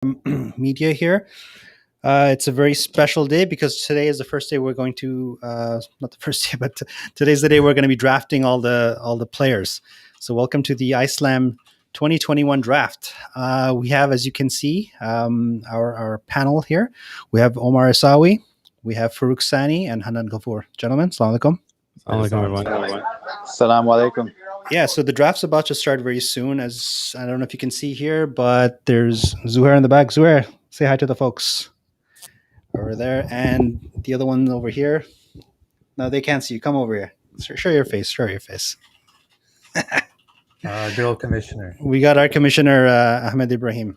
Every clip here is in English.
Media here. It's a very special day because today is the first day we're going to not the first day, but today's the day we're going to be drafting all the players. So welcome to the Iceland 2021 draft. We have, as you can see, our panel here. We have Omar Asawi, we have Farouk Sani, and Hanan Ghafoor. Gentlemen, assalamu alaikum. Assalamu alaikum. Assalamu alaikum. Yeah, so the draft's about to start very soon. As I don't know if you can see here, but there's Zuhair in the back. Zuhair, say hi to the folks over there, and the other one over here. No, they can't see you. Come over here. Show your face. Show your face. Good old commissioner. We got our commissioner, Ahmed Ibrahim.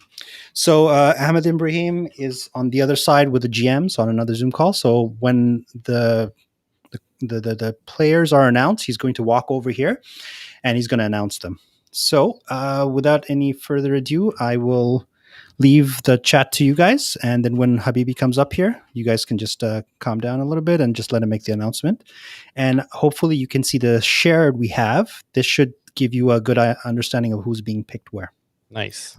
So Ahmed Ibrahim is on the other side with the GMs on another Zoom call. So when the players are announced, he's going to walk over here and he's going to announce them. So without any further ado, I will leave the chat to you guys. And then when Habibi comes up here, you guys can just calm down a little bit and just let him make the announcement. And hopefully you can see the shared we have. This should give you a good understanding of who's being picked where. Nice.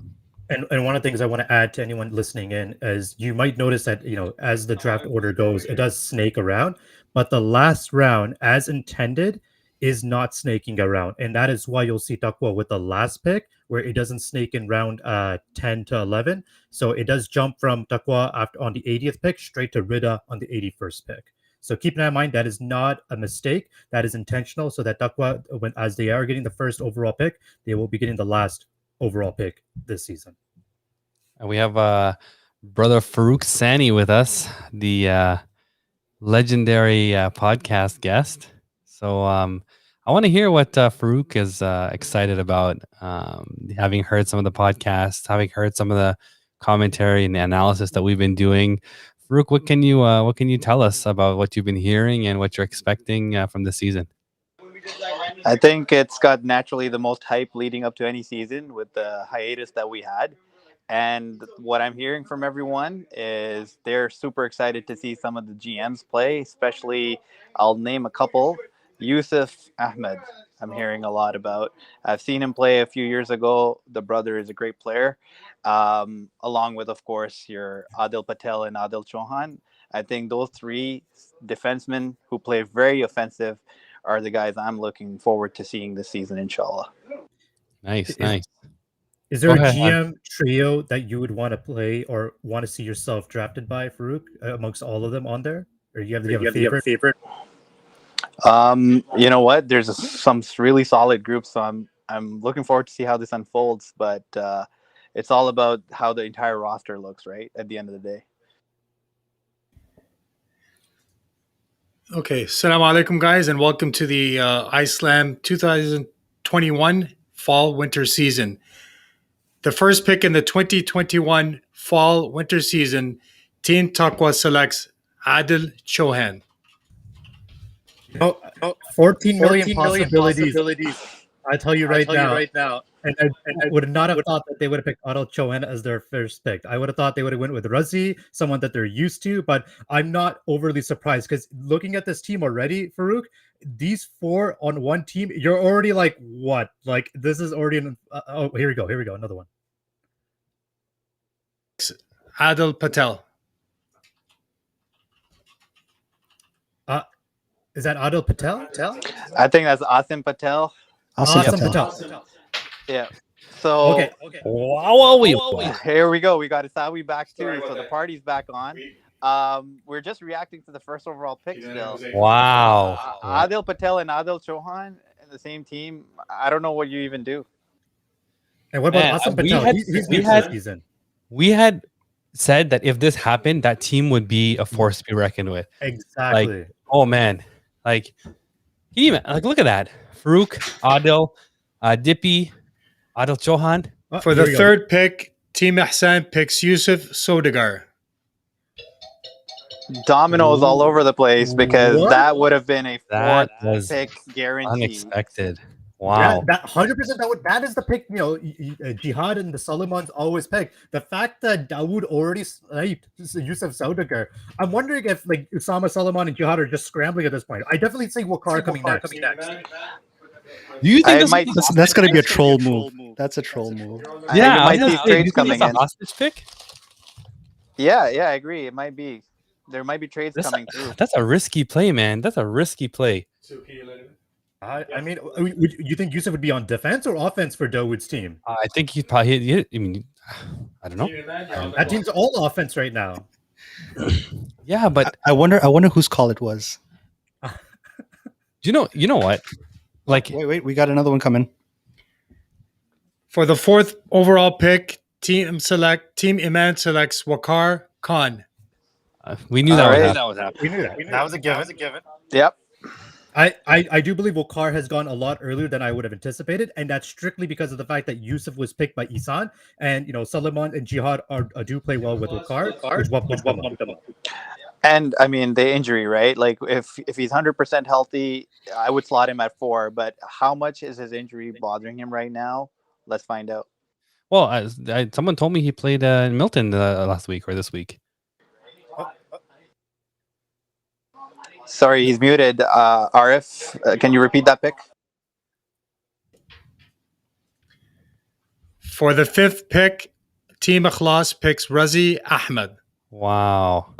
And one of the things I want to add to anyone listening in is you might notice that, as the draft order goes, it does snake around, but the last round, as intended, is not snaking around. And that is why you'll see Taqwa with the last pick, where it doesn't snake in round 10 to 11. So it does jump from Taqwa on the 80th pick straight to Rida on the 81st pick. So keep that in mind. That is not a mistake. That is intentional. So that Taqwa, as they are getting the first overall pick, they will be getting the last overall pick this season. And we have brother Farouk Sani with us, the legendary podcast guest. So I want to hear what Farouk is excited about, having heard some of the podcasts, having heard some of the commentary and the analysis that we've been doing. Farouk, what can you tell us about what you've been hearing and what you're expecting from this season? I think it's got naturally the most hype leading up to any season with the hiatus that we had. And what I'm hearing from everyone is they're super excited to see some of the GMs play, especially I'll name a couple. Yusuf Ahmed, I'm hearing a lot about. I've seen him play a few years ago. The brother is a great player, along with, of course, your Adil Patel and Adil Chauhan. I think those three defensemen who play very offensive are the guys I'm looking forward to seeing this season, inshallah. Nice. Is there a GM trio that you would want to play or want to see yourself drafted by, Farouk, amongst all of them on there? Or do you have a favorite? You know what? There's some really solid groups, so I'm looking forward to see how this unfolds. But it's all about how the entire roster looks, right? At the end of the day. Okay, Assalamu alaikum, guys, and welcome to the Iceland 2021 fall-winter season. The first pick in the 2021 fall-winter season, Team Taqwa selects Adil Chauhan. 14 million possibilities. I tell you right now. And I would not have thought that they would have picked Adil Chauhan as their first pick. I would have thought they would have went with Razi, someone that they're used to, but I'm not overly surprised because looking at this team already, Farouk, these four on one team, you're already like, what? Like, this is already here we go, another one. Adil Patel. Is that Adil Patel? I think that's Asim Patel. Asim Patel. Yeah. So okay. Wow. Here we go. We got Isawi back too. So the party's back on. We're just reacting to the first overall pick still. Wow. Adil Patel and Adil Chauhan in the same team. I don't know what you even do. And what about Asim Patel? We had said that if this happened, that team would be a force to be reckoned with. Exactly. Like, oh man. Like, look at that. Farouk, Adil, Dippy, Adil Chauhan. For the third pick, Team Ihsan picks Yusuf Sodegar. Dominoes all over the place because that would have been a fourth pick guaranteed. Unexpected. Wow. That 100%. That is the pick. Jihad and the Solomons always pick. The fact that Dawood already sniped Yusuf Sodegar, I'm wondering if like Usama Solomon and Jihad are just scrambling at this point. I definitely see Wakar coming next. Do you think that's going to be a troll move? That's a troll move. Yeah, you might see trades coming in. Hostage pick? Yeah, I agree. It might be. There might be trades coming through. That's a risky play, man. That's a risky play. I mean, you think Yusuf would be on defense or offense for Dawood's team? I think he'd probably. I mean, I don't know. That team's all offense right now. Yeah, but I wonder whose call it was. you know what? Like, Wait, we got another one coming. For the 4th overall pick, Team Iman selects Wakar Khan. we knew All that right. would happen. We knew that. That was a given. Yep. I do believe Waqar has gone a lot earlier than I would have anticipated, and that's strictly because of the fact that Yusuf was picked by Isan, and Suleiman and Jihad do play well with Waqar, which bumped them up. And I mean the injury, right? Like if he's 100% healthy, I would slot him at 4. But how much is his injury bothering him right now? Let's find out. Well, someone told me he played in Milton last week or this week. Sorry, he's muted. Arif, can you repeat that pick? For the 5th pick, Team Ikhlas picks Razi Ahmed. Wow.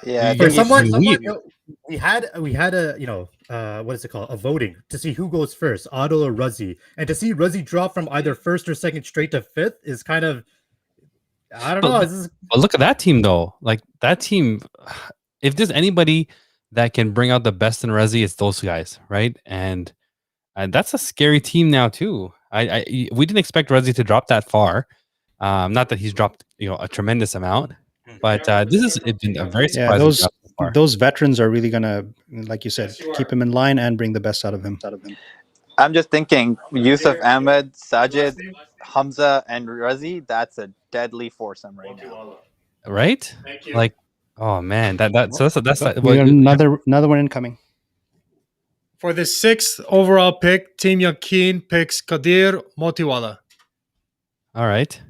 Yeah. You- For you- we had a what is it called, a voting to see who goes first, Adil or Razi, and to see Razi drop from either 1st or 2nd straight to 5th is kind of, I don't know. But look at that team though. Like that team, if there's anybody that can bring out the best in Resi, it's those guys, right? And that's a scary team now too. We didn't expect Resi to drop that far. Not that he's dropped a tremendous amount, but this is been a very surprising drop so far. Those veterans are really gonna, like you said, keep him in line and bring the best out of him. I'm just thinking Yusuf Ahmed, Sajid, Hamza, and Razi. That's a deadly foursome right now. Right? Like, oh man, that's We got another one incoming. For the 6th overall pick, Team Yakin picks Kadir Motiwala. all right.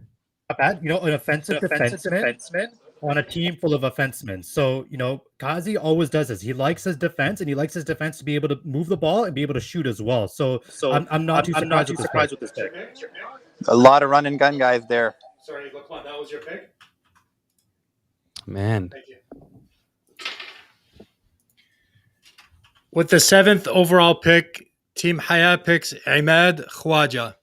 not bad. An offensive defenseman on a team full of offensemen. So, Kazi always does this. He likes his defense, and he likes his defense to be able to move the ball and be able to shoot as well. So I'm not too surprised with this pick. A lot of run and gun guys there. Sorry, Lukman, that was your pick? Man. Thank you. With the 7th overall pick, Team Haya picks Imad Khwaja.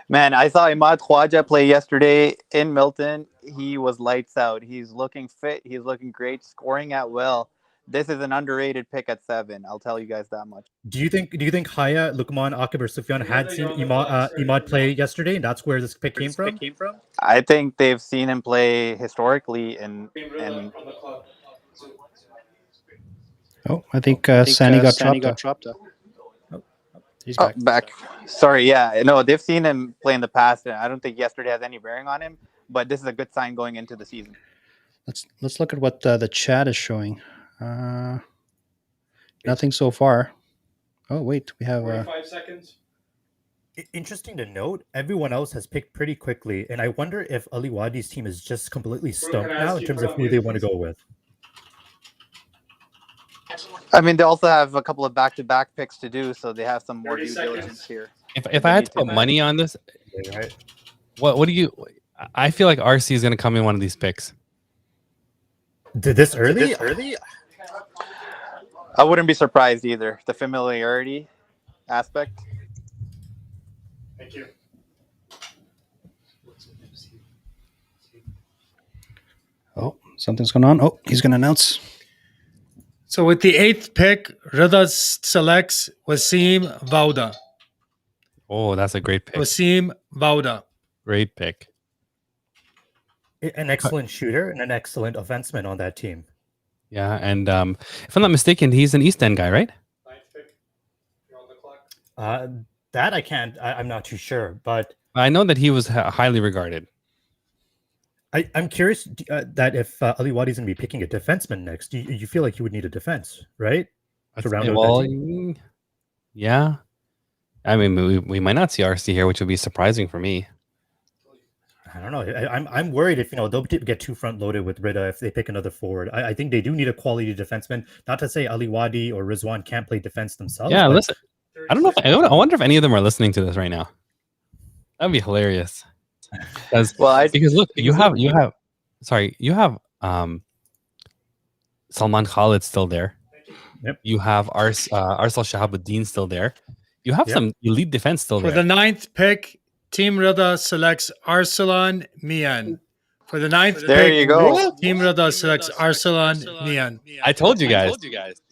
Man, I saw Imad Khwaja play yesterday in Milton. He was lights out. He's looking fit. He's looking great, scoring at will. This is an underrated pick at 7. I'll tell you guys that much. Do you think Haya, Lukman, Akib, or Sufyan had seen Imad play yesterday, and that's where this pick came from? I think they've seen him play historically in Oh, I think Sani got dropped. He's back. Sorry, yeah. No, they've seen him play in the past, and I don't think yesterday has any bearing on him, but this is a good sign going into the season. Let's look at what the chat is showing. Nothing so far. Oh, wait. We have 45 seconds. Interesting to note, everyone else has picked pretty quickly, and I wonder if Ali Wadi's team is just completely stumped now in terms of who they want to go with. I mean, they also have a couple of back-to-back picks to do, so they have some more due diligence here. If I had to put money on this, Right? what do you? I feel like RC is going to come in one of these picks. Did this early? I wouldn't be surprised either. The familiarity aspect. Thank you. Oh, something's going on. Oh, he's going to announce. So with the 8th pick, Rida selects Wasim Vauda. Oh, that's a great pick. Wasim Vauda. Great pick. An excellent shooter and an excellent offenseman on that team. Yeah, and if I'm not mistaken, he's an East End guy, right? 9th pick. You're on the clock. That I can't. I'm not too sure, but I know that he was highly regarded. I'm curious that if Ali Wadi's going to be picking a defenseman next, you feel like he would need a defense, right? To round out that team. Yeah. I mean, we might not see RC here, which would be surprising for me. I don't know. I'm worried if they'll get too front loaded with Rida if they pick another forward. I think they do need a quality defenseman. Not to say Ali Wadi or Rizwan can't play defense themselves. Yeah, listen. I don't know. I wonder if any of them are listening to this right now. That'd be hilarious. Because look, you have sorry, you have Salman Khalid still there. Yep. You have Arsal Shahabuddin still there. You have Yep. some elite defense still For there. the 9th pick, Team Rida selects Arsalan Mian. For the 9th There pick, you go. Team Rida selects Arsalan Mian. I told you guys.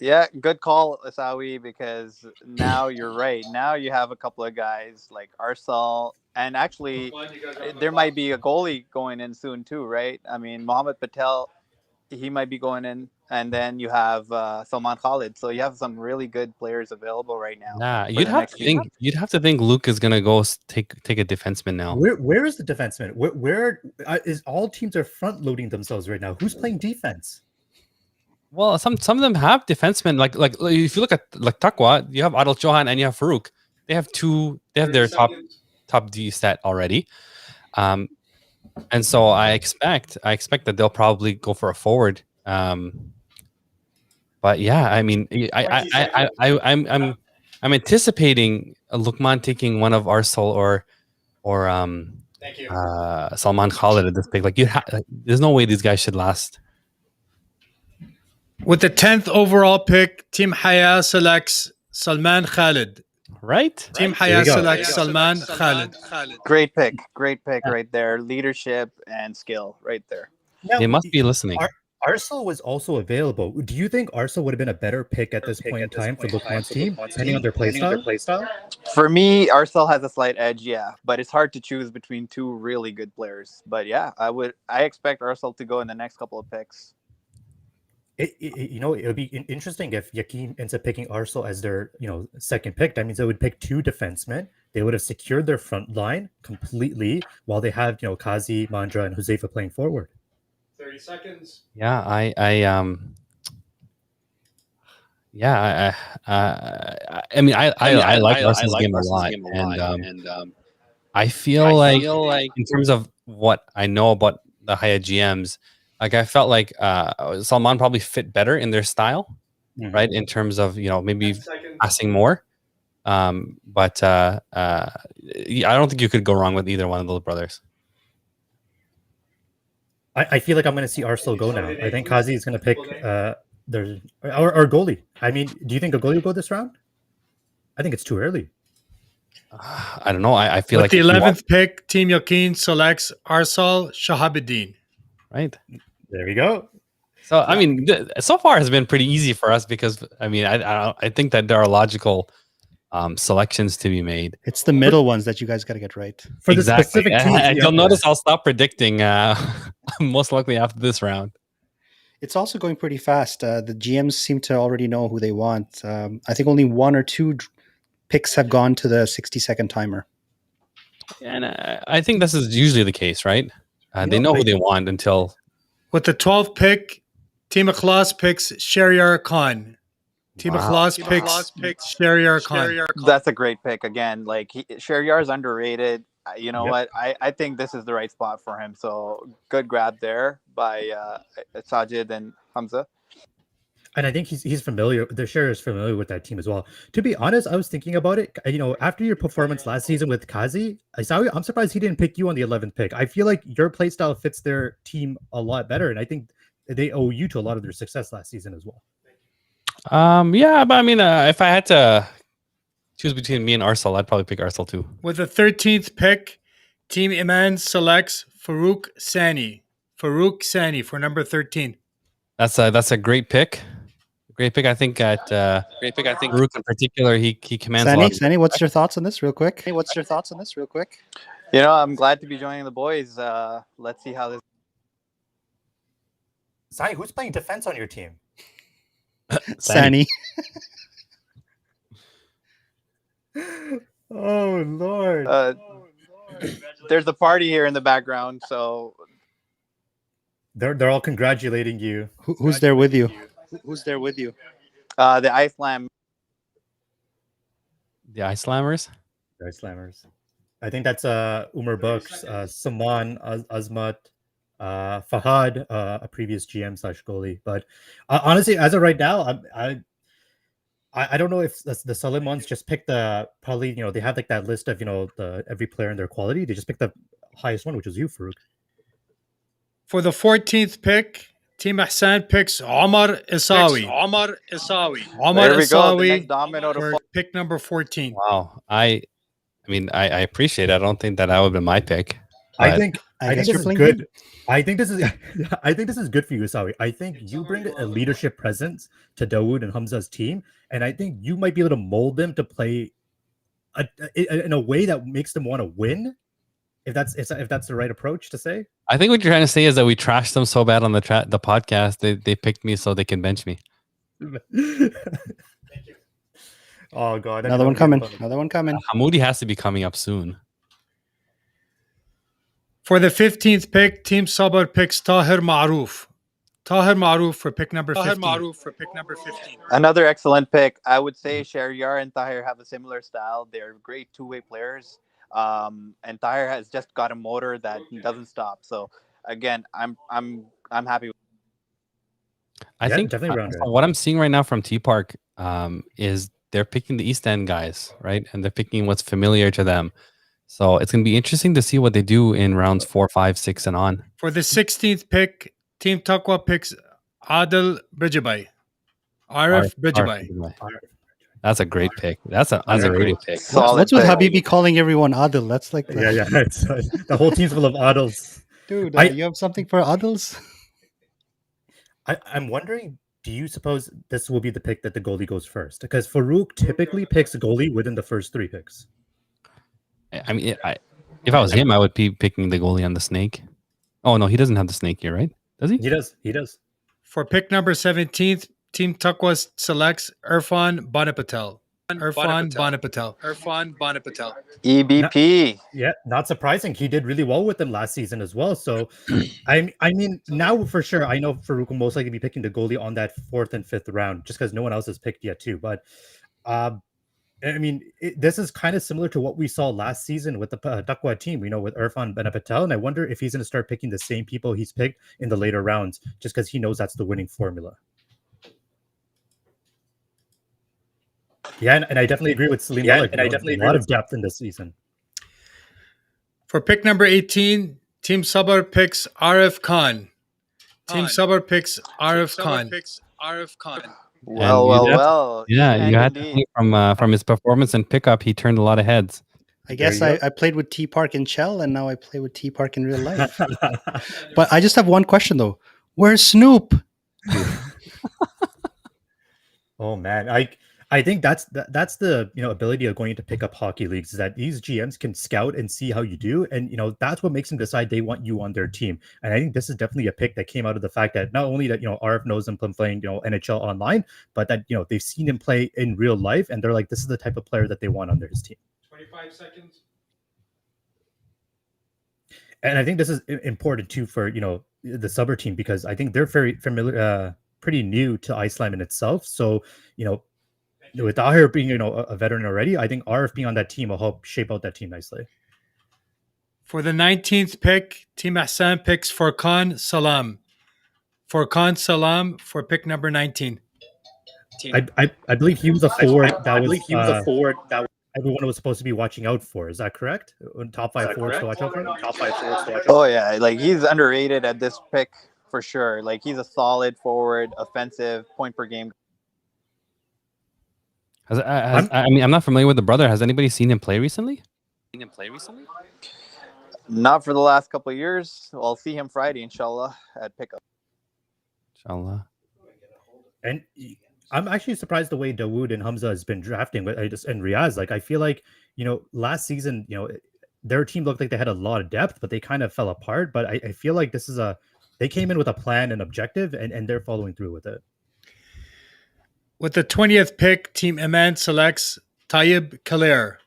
Yeah, good call, Asawi, because now you're right. Now you have a couple of guys like Arsal, and actually, there might be a goalie going in soon too, right? I mean, Mohammed Patel, he might be going in, and then you have Salman Khalid. So you have some really good players available right now. Yeah, for you'd the have next to few think. months. You'd have to think Luke is gonna go take a defenseman now. Where is the defenseman? Where is all teams are front loading themselves right now? Who's playing defense? Well, some of them have defensemen. Like if you look at like Takwa, you have Adil Chauhan and you have Farouk. They have two. They have their top D stat already. And so I expect that they'll probably go for a forward. But yeah, I mean, I'm anticipating Lukman taking one of Arsal or Thank you. Salman Khalid at this pick. Like there's no way these guys should last. With the 10th overall pick, Team Haya selects Salman Khalid. Right? Team There you Haya go. selects Salman Khalid. Great pick right there. Leadership and skill right there. Now, They must be listening. Arsal was also available. Do you think Arsal would have been a better pick at this point in time for Lukman's team, depending on their playstyle? For me, Arsenal has a slight edge, yeah, but it's hard to choose between two really good players. But yeah, I expect Arsenal to go in the next couple of picks. It would be interesting if Yakin ends up picking Arsal as their second pick. That means they would pick two defensemen. They would have secured their front line completely while they have Kazi, Mandra, and Huzaifa playing forward. 30 seconds. Yeah, I mean, I like Arsenal's game a lot, and I feel like in terms of what I know about the Haya GMs, like I felt like Salman probably fit better in their style, right? In terms of maybe passing more, but I don't think you could go wrong with either one of those brothers. I feel like I'm going to see Arsenal go now. I think Kazi is going to pick our goalie. I mean, do you think a goalie will go this round? I think it's too early. I don't know. I feel With like the 11th pick, Team Yakin selects Arsal Shahabuddin. Right. There we go. So I mean, so far has been pretty easy for us because I mean, I think that there are logical selections to be made. It's the middle ones that you guys got to get right. For Exactly. the specific teams, And you'll notice I'll stop predicting most likely after this round. It's also going pretty fast. The GMs seem to already know who they want. I think only one or two picks have gone to the 60-second timer. And I think this is usually the case, right? They know who they want until. With the 12th pick, Team Ikhlas picks Shahryar Khan. Team Ikhlas picks Shahryar Khan. That's a great pick again. Like Shahryar is underrated. You know what? I think this is the right spot for him. So good grab there by Sajid and Hamza. And I think he's familiar. The share is familiar with that team as well. To be honest, I was thinking about it. After your performance last season with Kazi, I'm surprised he didn't pick you on the 11th pick. I feel like your play style fits their team a lot better, and I think they owe you to a lot of their success last season as well. Yeah, but I mean, if I had to choose between me and Arsal, I'd probably pick Arsal too. With the 13th pick, Team Iman selects Farouk Sani. Farouk Sani for number 13. That's a great pick. Great pick. I think Farouk in particular, he commands a lot. Sani, what's your thoughts on this real quick? You know, I'm glad to be joining the boys. Let's see how this. Sai, who's playing defense on your team? Sani. Oh Lord. There's a party here in the background, so They're all congratulating you. Who's there with you? the Ice Slam. The Ice Slammers. Right, Slammers. I think that's Umar Bucks, Saman, Azmat, Fahad, a previous GM / goalie. But honestly, as of right now, I don't know if the Salim ones just picked probably they have like that list of every player and their quality. They just picked the highest one, which was you, Farouk. For the 14th pick, Team Ahsan picks Omar Isawi. Omar There we go. The next Isawi domino to for fall. pick number 14. Wow. I mean, I appreciate it. I don't think that would be my pick. I But think I guess this you're is playing good. I think this is I think this is good for you, Sawi. I think you bring a leadership presence to Dawood and Hamza's team, and I think you might be able to mold them to play in a way that makes them want to win. If that's the right approach to say. I think what you're trying to say is that we trashed them so bad on the podcast. They picked me so they can bench me. Oh god, Another one coming. Another one coming. Hamoudi has to be coming up soon. For the 15th pick, Team Sabr picks Tahir Maroof. Tahir Maroof for pick number 15. Another excellent pick. I would say Shahryar and Tahir have a similar style. They're great two-way players. And Tahir has just got a motor that doesn't stop. So again, I'm happy. I think definitely what I'm seeing right now from T Park is they're picking the East End guys, right? And they're picking what's familiar to them. So it's going to be interesting to see what they do in rounds 4, 5, 6, and on. For the 16th pick, Team Taqwa picks Adil Bijabai. Arif Bijabai. That's a great pick. That's a great pick. What's with Habibi calling everyone Adil? That's like yeah. It's, the whole team's full of Adils. Dude, you have something for Adils? I'm wondering, do you suppose this will be the pick that the goalie goes first? Because Farouk typically picks a goalie within the first 3 picks. I mean, if I was him, I would be picking the goalie on the snake. Oh, no, he doesn't have the snake here, right? Does he? He does. For pick number 17th, Team Taqwa selects Irfan Bonipatel. EBP. Not surprising. He did really well with them last season as well. So, I mean, now for sure, I know Farouk will most likely be picking the goalie on that 4th and 5th round, just because no one else has picked yet too. But, I mean, this is kind of similar to what we saw last season with the Taqwa team, with Irfan Bonipatel. And I wonder if he's going to start picking the same people he's picked in the later rounds, just because he knows that's the winning formula. Yeah, and I definitely agree with Salim. A lot of depth in this season. For pick number 18, Team Sabr picks Arif Khan. Well. Yeah, you had to think from his performance and pickup, he turned a lot of heads. I guess I played with T Park in Chell, and now I play with T Park in real life. But I just have one question though: where's Snoop? Oh man, I think that's the ability of going into pickup hockey leagues, is that these GMs can scout and see how you do, and that's what makes them decide they want you on their team. And I think this is definitely a pick that came out of the fact that not only that RF knows him from playing NHL online, but that they've seen him play in real life, and they're like, this is the type of player that they want under his team. 25 seconds. And I think this is important too for the Sabr team, because I think they're very familiar, pretty new to Iceland in itself. So with Tahir being a veteran already, I think RF being on that team will help shape out that team nicely. For the 19th pick, Team Ahsan picks Furkan Salam. For pick number 19. I believe he was a forward that everyone was supposed to be watching out for. Is that correct? Top 5 forwards to watch out for? Oh yeah, like he's underrated at this pick for sure. Like he's a solid forward, offensive, point per game. I'm not familiar with the brother. Has anybody seen him play recently? Not for the last couple of years. I'll see him Friday, inshallah, at pickup. Inshallah. And I'm actually surprised the way Dawood and Hamza has been drafting, and Riaz. Like, I feel like last season, their team looked like they had a lot of depth, but they kind of fell apart. But I feel like this is they came in with a plan and objective, and they're following through with it. With the 20th pick, Team Iman selects Tayyib Khaler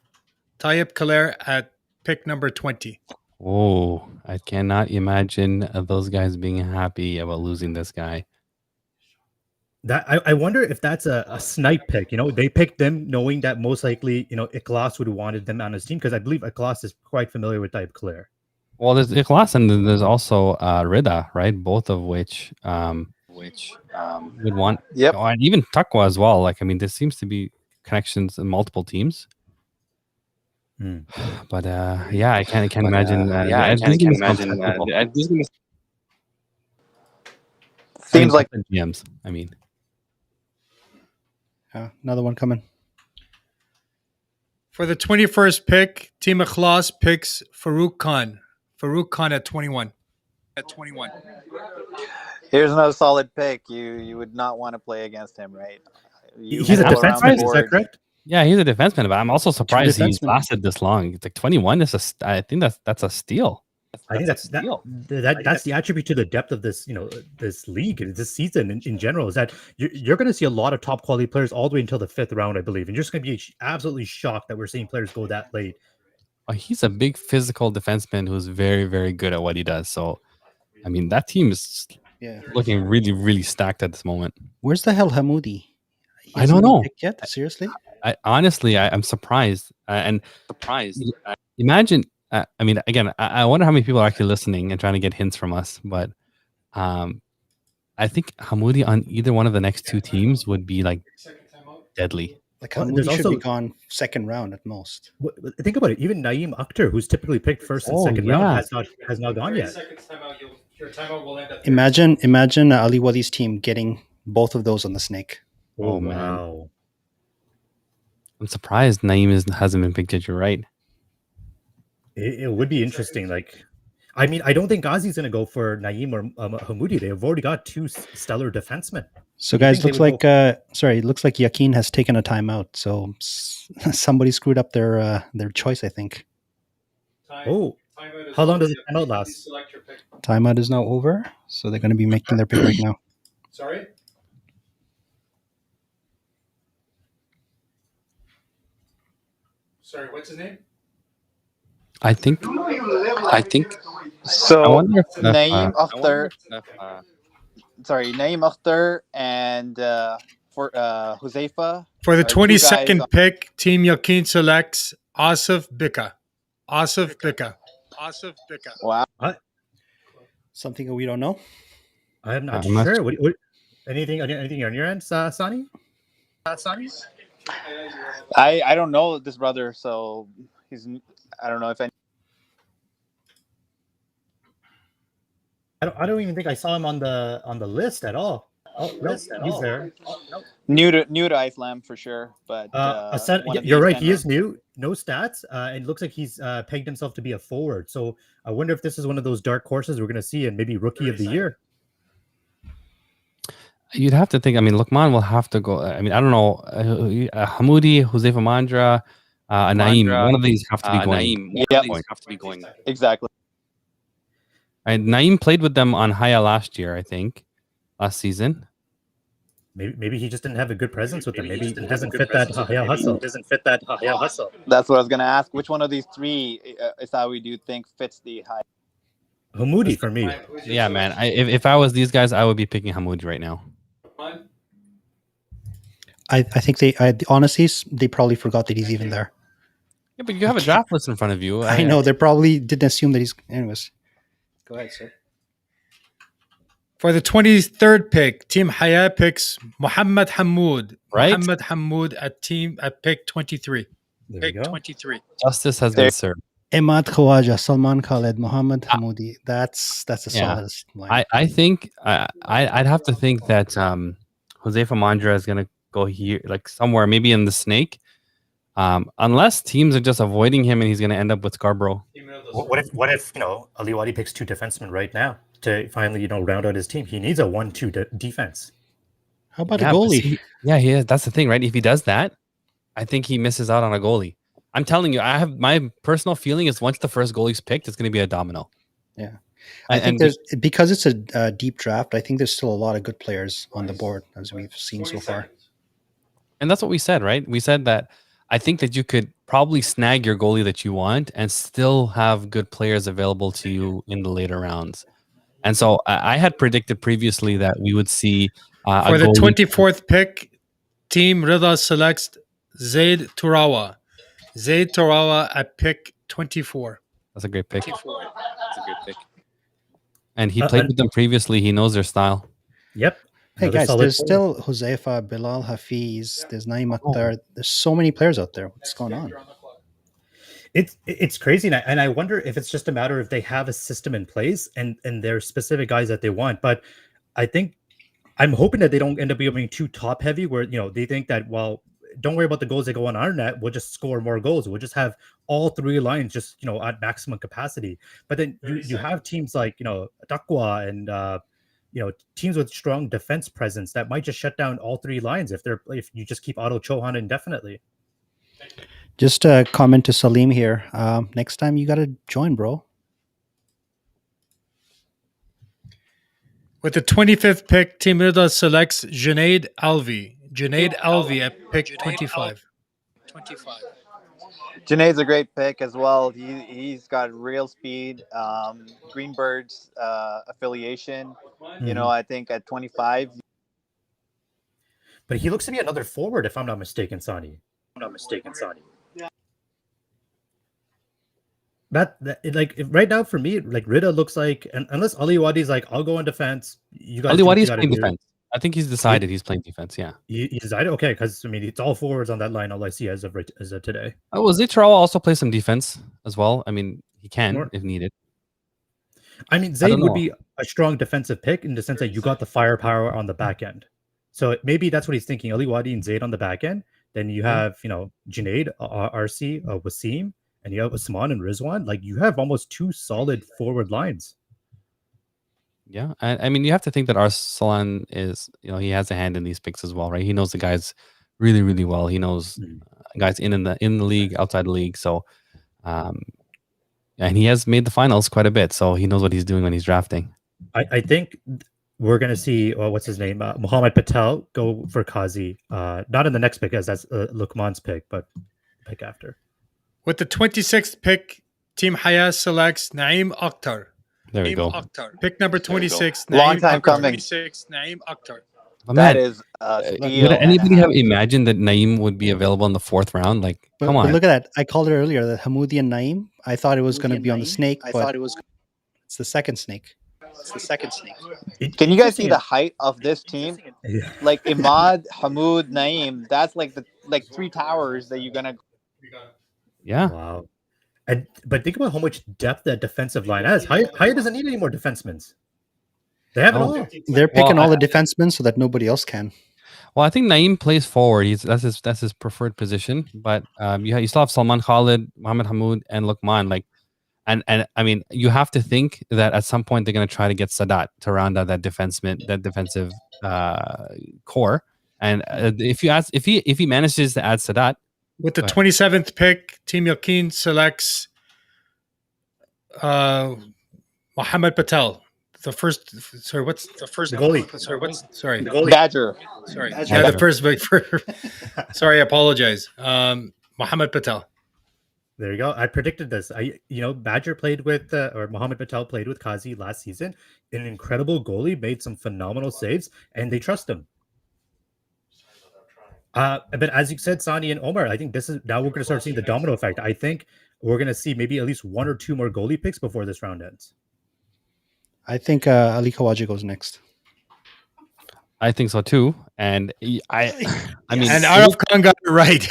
at pick number 20. Oh, I cannot imagine those guys being happy about losing this guy. That I wonder if that's a snipe pick. They picked them knowing that most likely, Ikhlas would have wanted them on his team, because I believe Ikhlas is quite familiar with Tayyib Khaler. Well, there's Ikhlas and there's also Rida, right? Both of which would want. Yep. And even Taqwa as well. Like, I mean, there seems to be connections in multiple teams. But I can't imagine. Seems like GMs. I mean, Another one coming. For the 21st pick, Team Ikhlas picks Farouk Khan. Farouk Khan at 21. here's another solid pick. You would not want to play against him, right? You He's a go around the defenseman, is that board. correct? yeah, he's a defenseman, but I'm also surprised he's defensemen. lasted this long. It's like 21. I think that's a steal. I think that's the attribute to the depth of this, this league, this season in general, is that you're going to see a lot of top quality players all the way until the 5th round, I believe, and you're just going to be absolutely shocked that we're seeing players go that late. He's a big physical defenseman who's very, very good at what he does. So, I mean, that team is looking really, really stacked at this moment. Where's the hell Hamoudi? I don't know. Yet? Seriously? I'm surprised. Imagine. I mean, again, I wonder how many people are actually listening and trying to get hints from us. But I think Hamoudi on either one of the next two teams would be like deadly. Like Well, Hamoudi there's should also- be gone second round at most. Think about it. Even Naeem Akhtar, who's typically picked first and Oh, second yeah. round, has not gone yet. Your timeout will end at Imagine Ali Wadi's team getting both of those on the snake. Oh, man. Wow. I'm surprised Naeem hasn't been picked yet. You're right. It would be interesting. Like, I mean, I don't think Ghazi's going to go for Naeem or Hamoudi. They've already got two stellar defensemen. So, Do you guys, think looks they would like it looks like Yakin has taken a timeout. So somebody screwed up their choice. I think Oh, how long does the timeout last? timeout is now over. So they're going to be making their pick right now. Sorry? Sorry, what's his name? I think. So I wonder if Naeem Akhtar, Naeem Akhtar and for Huzaifa. For the Two guys 22nd pick, Team Yakin selects Asif Bika. Wow. Something that we don't know. I'm not I'm not sure. What, anything on your end, Sani? I don't know this brother, so I don't know if any. I don't even think I saw him on the list at all. Oh, no, he's there. New to Islam for sure, but one of You're the right. He Aslan- is new, no stats, and it looks like he's pegged himself to be a forward. So I wonder if this is one of those dark horses we're going to see, and maybe rookie of the year. You'd have to think. I mean, Lukman will have to go. I mean, I don't know. Hamoudi, Huzaifa Mandra, Naeem. One of these have to be going. Yep. Exactly. And Naeem played with them on Haya last year, I think, last season. Maybe he just didn't have a good presence with him. Maybe he doesn't fit that hustle. That's what I was gonna ask. Which one of these three Isawi do you think fits the high? Hamoudi for me. Yeah, man. If I was these guys, I would be picking Hamoudi right now. I think honestly, they probably forgot that he's even there. Yeah, but you have a draft list in front of you. I know they probably didn't assume that he's. Anyways, go ahead, sir. For the 23rd pick, Team Haya picks Muhammad Hamoud. Right. Muhammad Hamoud at pick 23. There you go. Justice has been served. Imad Khawaja, Salman Khaled, Muhammad Hamoudi. That's a solid line. I think I'd have to think that Huzaifa Mandra is gonna go here, like somewhere, maybe in the snake. Unless teams are just avoiding him and he's gonna end up with Scarborough. What if Ali Wadi picks two defensemen right now to finally round out his team? He needs a 1-2 defense. How about a Yeah, but goalie? see, yeah, he is. That's the thing, right? If he does that, I think he misses out on a goalie. I'm telling you, I have my personal feeling is once the first goalie's picked, it's going to be a domino. Yeah. I think because it's a deep draft, I think there's still a lot of good players on the board as we've seen so far. And that's what we said, right? We said that I think that you could probably snag your goalie that you want and still have good players available to you in the later rounds. And so I had predicted previously that we would see For the 24th pick, Team Rida selects Zaid Turawa. Zaid Turawa at pick 24. That's a great pick. And he played with them previously. He knows their style. Yep. Hey Another guys, solid there's forward. still Huzaifa, Bilal Hafiz, there's Naeem Akhtar. There's so many players out there. What's going on? It's crazy, and I wonder if it's just a matter of they have a system in place and there's specific guys that they want. But I think I'm hoping that they don't end up becoming too top heavy, where they think that, well, don't worry about the goals that go on our net. We'll just score more goals. We'll just have all three lines just at maximum capacity. But then you have teams like Takwa and teams with strong defense presence that might just shut down all three lines if you just keep Otto Chohan indefinitely. Just a comment to Salim here. Next time you got to join, bro. With the 25th pick, Team Rida selects Junaid Alvi. Junaid Alvi at pick 25. Janae's a great pick as well. He's got real speed. Greenberg's affiliation. I think at 25. But he looks to be another forward, if I'm not mistaken, Sani. That like right now for me, like Rida looks like, and unless Aliwadi's like, I'll go on defense. You guys, Aliwadi's playing defense. I think he's decided he's playing defense. Yeah, he decided. Okay, because I mean, it's all forwards on that line. All I see as of today. Oh, well, Zitral also play some defense as well. I mean, he can if needed. I mean, Zayd would be a strong defensive pick in the sense that you got the firepower on the back end. So maybe that's what he's thinking. Aliwadi and Zayd on the back end. Then you have Junaid, RC, Wasim. And you have Usman and Rizwan, like you have almost two solid forward lines. Yeah, I mean, you have to think that Arsalan is, he has a hand in these picks as well, right? He knows the guys really, really well. He knows guys in the league, outside the league. So, and he has made the finals quite a bit, so he knows what he's doing when he's drafting. I think we're gonna see what's his name, Mohamed Patel go for Kazi. Not in the next pick, as that's Lukman's pick, but pick after. With the 26th pick, Team Haya selects Naeem Akhtar. There we go. Pick number 26. Long time coming. 26, Naeem Akhtar. That is would anybody have imagined that Naeem would be available in the fourth round? Like, come on. But look at that. I called it earlier, the Hamoudi and Naeem. I thought it was going to be on the snake, but it's the second snake. Can you guys see the height of this team? Like Imad, Hamoud, Naeem. That's like three towers that you're gonna. Yeah. Wow. But think about how much depth that defensive line has. Haya doesn't need any more defensemen. They have it all. They're picking all the defensemen so that nobody else can. Well, I think Naeem plays forward. That's his preferred position. But you still have Salman Khalid, Mohamed Hamoud, and Lukman. Like, and I mean, you have to think that at some point they're going to try to get Sadat to round out that defensive core. And if he manages to add Sadat. With the 27th pick, Team Yakin selects Mohamed Patel. The goalie? Sorry. The goalie. Badger. Sorry. Yeah, the first pick. Sorry, I apologize. Mohamed Patel. There you go. I predicted this. Badger played with, or Mohamed Patel played with Kazi last season. An incredible goalie, made some phenomenal saves, and they trust him. But as you said, Sani and Omar, I think now we're going to start seeing the domino effect. I think we're going to see maybe at least one or two more goalie picks before this round ends. I think Ali Khawaja goes next. I think so too. And I mean, and Araf Khan got it right.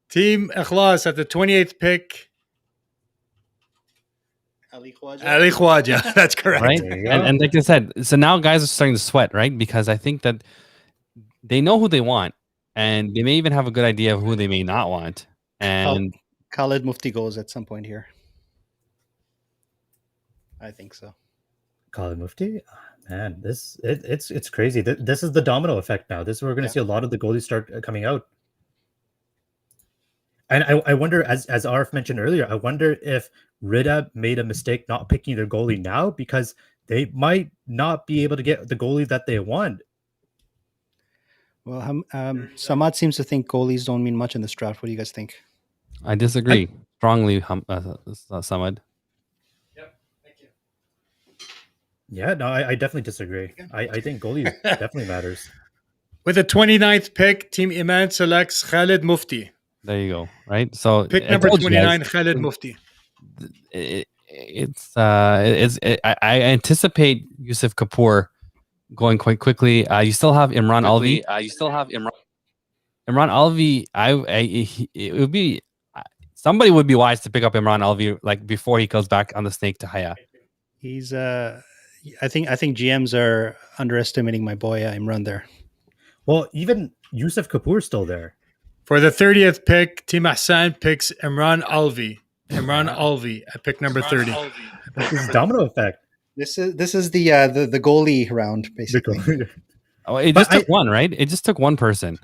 Team Ikhlas at the 28th pick. Ali Khawaja. That's correct. Right? And like I said, so now guys are starting to sweat, right? Because I think that they know who they want, and they may even have a good idea of who they may not want. And Khalid Mufti goes at some point here. I think so. Khalid Mufti? Man, it's crazy. This is the domino effect now. This is where we're going to see a lot of the goalies start coming out. And I wonder, as Arif mentioned earlier, I wonder if Rida made a mistake not picking their goalie now because they might not be able to get the goalie that they want. Well, Samad seems to think goalies don't mean much in this draft. What do you guys think? I disagree strongly, Samad. Yep, thank you. Yeah, no, I definitely disagree. I think goalie definitely matters. With the 29th pick, Team Iman selects Khalid Mufti. There you go. Right. So pick number 29, Khalid Mufti. I anticipate Yusuf Kapoor going quite quickly. You still have Imran Alvi. Imran Alvi. It would be somebody would be wise to pick up Imran Alvi like before he goes back on the snake to Haya. He's I think GMs are underestimating my boy Imran there. Well, even Yusuf Kapoor's still there. For the 30th pick, Team Hassan picks Imran Alvi. Imran Alvi at pick number 30. This is domino effect. This is the goalie round, basically. Oh, it But just took one, right? It just took one person.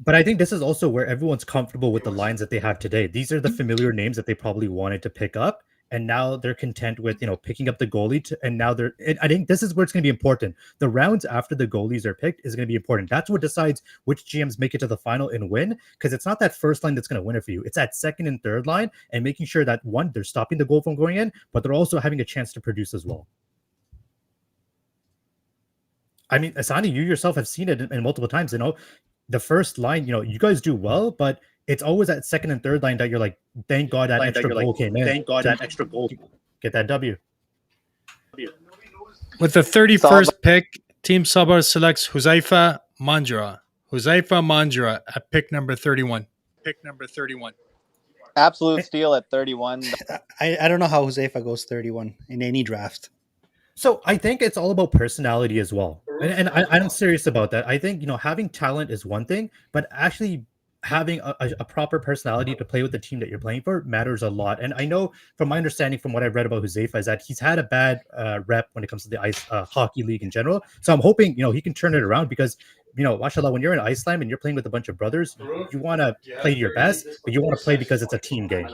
But I think this is also where everyone's comfortable with the lines that they have today. These are the familiar names that they probably wanted to pick up, and now they're content with picking up the goalie. And now I think this is where it's going to be important. The rounds after the goalies are picked is going to be important. That's what decides which GMs make it to the final and win. Because it's not that first line that's going to win it for you. It's that second and third line, and making sure that one, they're stopping the goal from going in, but they're also having a chance to produce as well. I mean, Asani, you yourself have seen it in multiple times. The first line, you guys do well, but it's always that second and third line that you're like, thank God that extra goal came in. Thank God that extra goal. Get that W. With the 31st pick, Team Sabah selects Huzaifa Manjra. Huzaifa Manjra at pick number 31. Absolute steal at 31. I don't know how Josefa goes 31 in any draft. So I think it's all about personality as well. And I'm serious about that. I think, having talent is one thing, but actually having a proper personality to play with the team that you're playing for matters a lot. And I know from my understanding, from what I've read about Josefa, is that he's had a bad rep when it comes to the ice hockey league in general. So I'm hoping, he can turn it around because, mashallah, when you're in Ice Slam and you're playing with a bunch of brothers, you want to play to your best, but you want to play because it's a team game.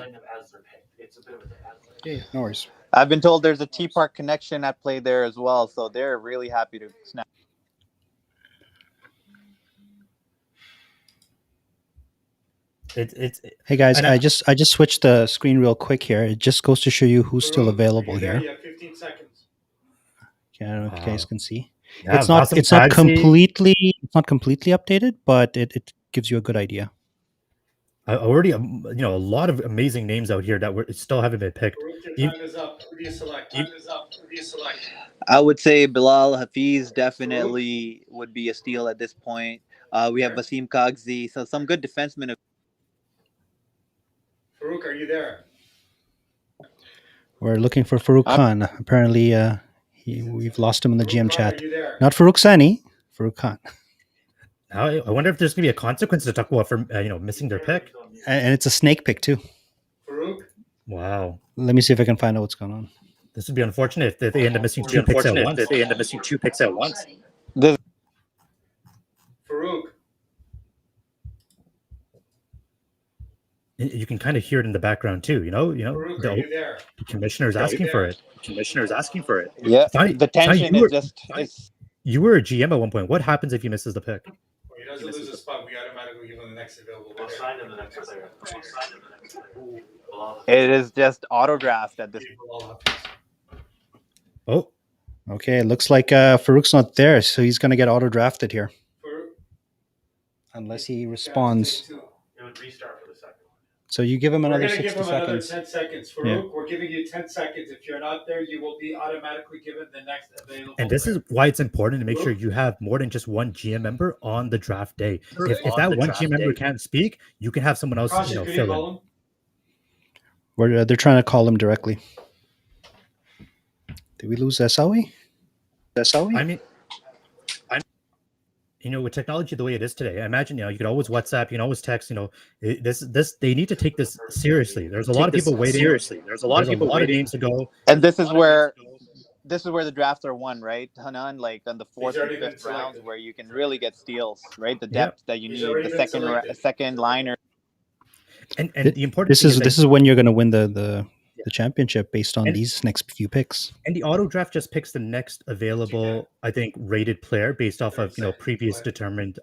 Okay, no worries. I've been told there's a T Park connection at play there as well, so they're really happy to snap. Hey guys, I just switched the screen real quick here. It just goes to show you who's still available here. You have 15 seconds. Okay, I don't know if you guys can see. Yeah, it's not completely updated, but it gives you a good idea. Already, a lot of amazing names out here that still haven't been picked. Your time is up. Who do you select? I would say Bilal Hafiz definitely would be a steal at this point. We have Basim Kagzi, so some good defensemen. Farouk, are you there? We're looking for Farouk Khan. Apparently, we've lost him in the GM chat. Are you there? Not Farouk Sani, Farouk Khan. Now, I wonder if there's going to be a consequence to talk about for missing their pick. And it's a snake pick too. Farouk? Wow. Let me see if I can find out what's going on. This would be unfortunate if they end up missing two picks at once. Farouk? You can kind of hear it in the background too. Farouk, are you there? The commissioner's asking for it. Yeah, Sonny, the tension you is just. You were a GM at one point. What happens if he misses the pick? He doesn't lose a spot. We automatically give him the next available player. It is just auto draft at this. Oh, okay. It looks like Farouk's not there, so he's going to get auto drafted here, unless he responds. It would restart for the second one. So you give him another We're 60 give him another seconds. 10 seconds. Farouk, we're giving you 10 seconds. If you're not there, you will be automatically given the next available and this is why it's important to make sure you have more than just one GM member on the draft day. If that one GM member can't speak, you can have someone else fill in. They're trying to call him directly. Did we lose Esawi? I mean, with technology the way it is today, I imagine you could always WhatsApp, you can always text. This they need to take this seriously. There's a lot of people waiting. There's a lot of games to go, and this is where the drafts are won, right, Hanan? Like on the fourth and fifth rounds, where you can really get steals, right? The depth that you need, the second liner. And the important this is when you're going to win the championship based on these next few picks. And the auto draft just picks the next available, I think, rated player based off of previous determined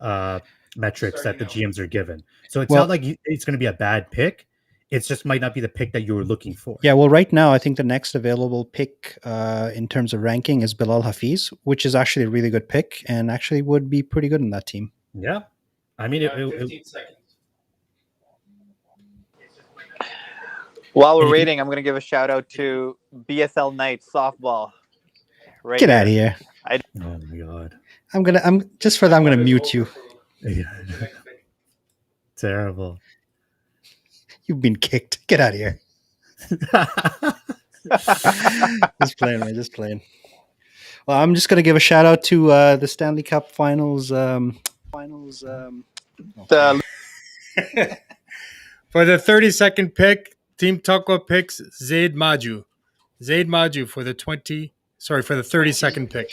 metrics that the GMs are given. So it's not like it's going to be a bad pick. It just might not be the pick that you were looking for. Yeah, well, right now I think the next available pick in terms of ranking is Bilal Hafiz, which is actually a really good pick and actually would be pretty good in that team. Yeah, I mean, 15 seconds. While we're waiting, I'm going to give a shout out to BSL Knights softball. Right Get out of here! Oh my god! I'm gonna mute you. Yeah. Terrible. You've been kicked. Get out of here. Just playing, man. Just playing. Well, I'm just going to give a shout out to the Stanley Cup Finals. The For the 32nd pick, Team Takwa picks Zaid Maju. Zaid Maju for the 32nd pick.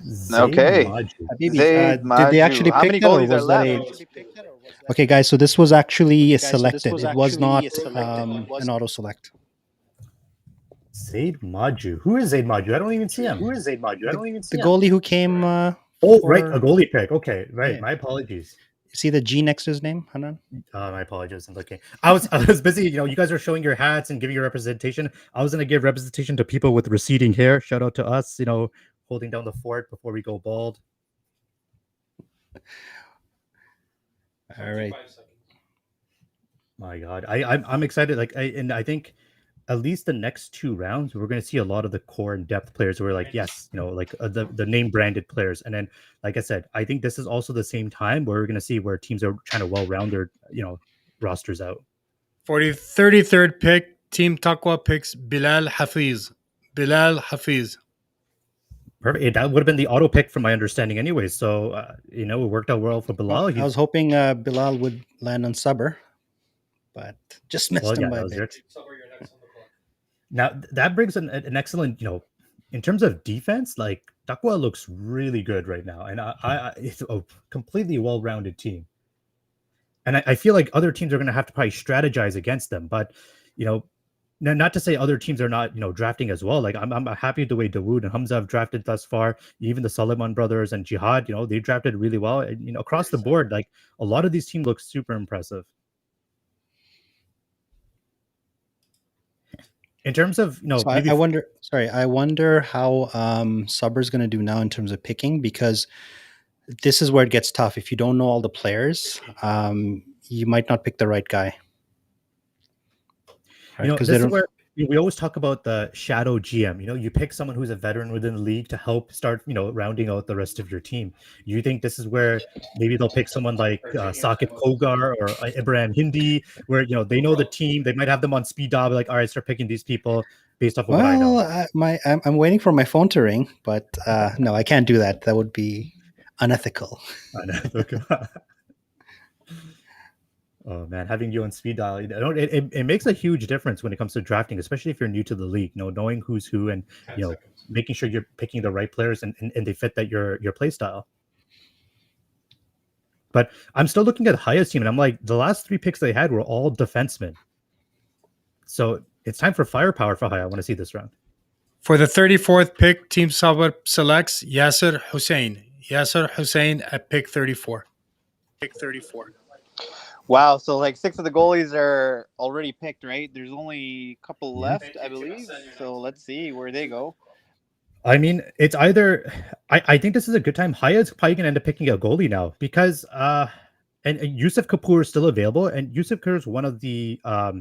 Zayn Okay. Maju. Habibi, Zaid did they Maju. actually How pick many that, or goalies are was that left? Okay, guys, so this was actually selected. It was not an auto select. Zayd Maju. Who is Zayd Maju? I don't even see him. The goalie who came. Oh, right, a for- goalie pick. Okay, right. Yeah. My apologies. See the G next to his name, Hanan? My apologies. I'm looking. I was busy. You know, you guys are showing your hats and giving your representation. I was gonna give representation to people with receding hair. Shout out to us. You know, holding down the fort before we go bald. All right. My God, I'm excited. Like, I think at least the next two rounds, we're going to see a lot of the core and depth players who are like, yes, you know, like the name branded players. And then, like I said, I think this is also the same time where we're going to see where teams are trying to well-round their, you know, rosters out. For the 33rd pick, Team Takwa picks Bilal Hafiz. Perfect. That would have been the auto pick from my understanding anyway. So, you know, it worked out well for Bilal. Well, I was hoping Bilal would land on Subber, but just missed him by a bit. Now that brings an excellent, you know, in terms of defense, like Takwa looks really good right now, and I it's a completely well-rounded team. And I feel like other teams are going to have to probably strategize against them, but you know, not to say other teams are not, you know, drafting as well. Like I'm happy with the way Dawood and Hamza have drafted thus far. Even the Solomon brothers and Jihad, you know, they drafted really well. And, you know, across the board, like a lot of these teams look super impressive. In terms of, you know, So I wonder. Sorry, I wonder how Subber's going to do now in terms of picking, because this is where it gets tough. If you don't know all the players, you might not pick the right guy. Right? You know, this is where we always talk about the shadow GM. You know, you pick someone who's a veteran within the league to help start, you know, rounding out the rest of your team. You think this is where maybe they'll pick someone like Sakib Kogar or Ibrahim Hindi, where, you know, they know the team, they might have them on speed dial, like, all right, start picking these people based off of what I know. I'm waiting for my phone to ring, but no, I can't do that. That would be unethical. Oh man, having you on speed dial, it makes a huge difference when it comes to drafting, especially if you're new to the league. You know, knowing who's who and, you know, making sure you're picking the right players and they fit that your play style. But I'm still looking at Haya's team, and I'm like, the last three picks they had were all defensemen. So it's time for firepower for Haya. I want to see this round. For the 34th pick, Team Sabah selects Yasser Hussein. At pick 34. Wow, so like 6 of the goalies are already picked, right? There's only a couple left, I believe. So let's see where they go. I mean, it's either I think this is a good time. Haya's probably gonna end up picking a goalie now because and Yusuf Kapoor is still available, and Yusuf Kapoor is one of the I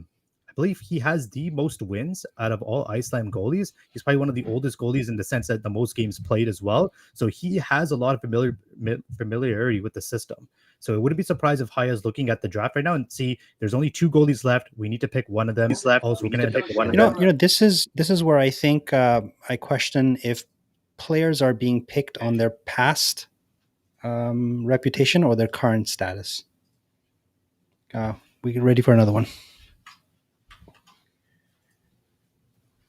believe he has the most wins out of all Iceland goalies. He's probably one of the oldest goalies in the sense that the most games played as well. So he has a lot of familiarity with the system. So it wouldn't be surprised if Haya's looking at the draft right now and see there's only 2 goalies left. We need to pick one of them. Also, we're going to pick one of them. You know, this is where I think I question if players are being picked on their past reputation or their current status. We get ready for another one.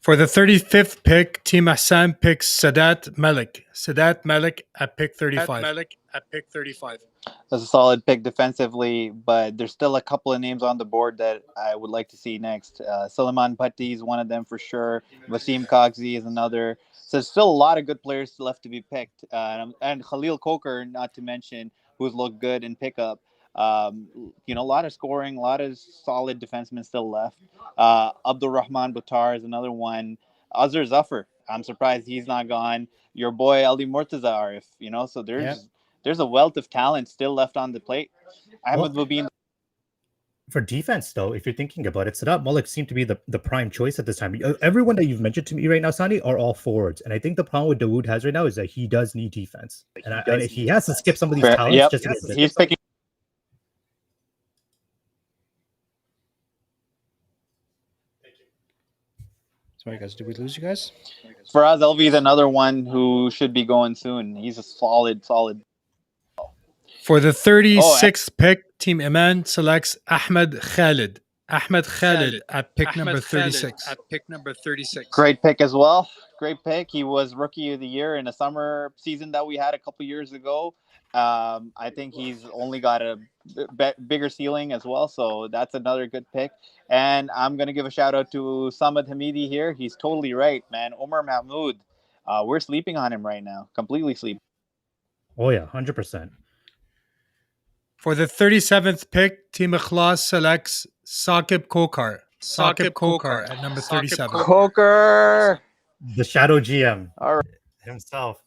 For the 35th pick, Team Hassan picks Sadat Malik at pick 35. That's a solid pick defensively, but there's still a couple of names on the board that I would like to see next. Suleiman Patti is one of them for sure. Vasim Kagzi is another. So there's still a lot of good players left to be picked. And Khalil Koker, not to mention, who's looked good in pickup. You know, a lot of scoring, a lot of solid defensemen still left. Abdul Rahman Buttar is another one. Azar Zafar, I'm surprised he's not gone. Your boy Ali Murtaza Arif, you know, so there's a wealth of talent still left on the plate. Ahmed Mubin. For defense, though, if you're thinking about it, Sadat Malik seemed to be the prime choice at this time. Everyone that you've mentioned to me right now, Sani, are all forwards. And I think the problem with Dawood has right now is that he does need defense. And he has to skip some of these talents just to get He's picking. Sorry, guys. Did we lose you guys? Faraz Alvi is another one who should be going soon. He's a solid. For the 36th pick, Team Iman selects Ahmed Khalid. Ahmed Khalid at pick number 36. Great pick as well. Great pick. He was Rookie of the Year in a summer season that we had a couple years ago. I think he's only got a bigger ceiling as well, so that's another good pick. And I'm going to give a shout out to Samad Hamidi here. He's totally right, man. Omar Mahmoud, we're sleeping on him right now. Completely sleeping. Oh yeah, 100%. For the 37th pick, Team Ikhlas selects Saqib Kokar. Saqib Kokar at number 37. Coker. The Shadow GM All right. himself.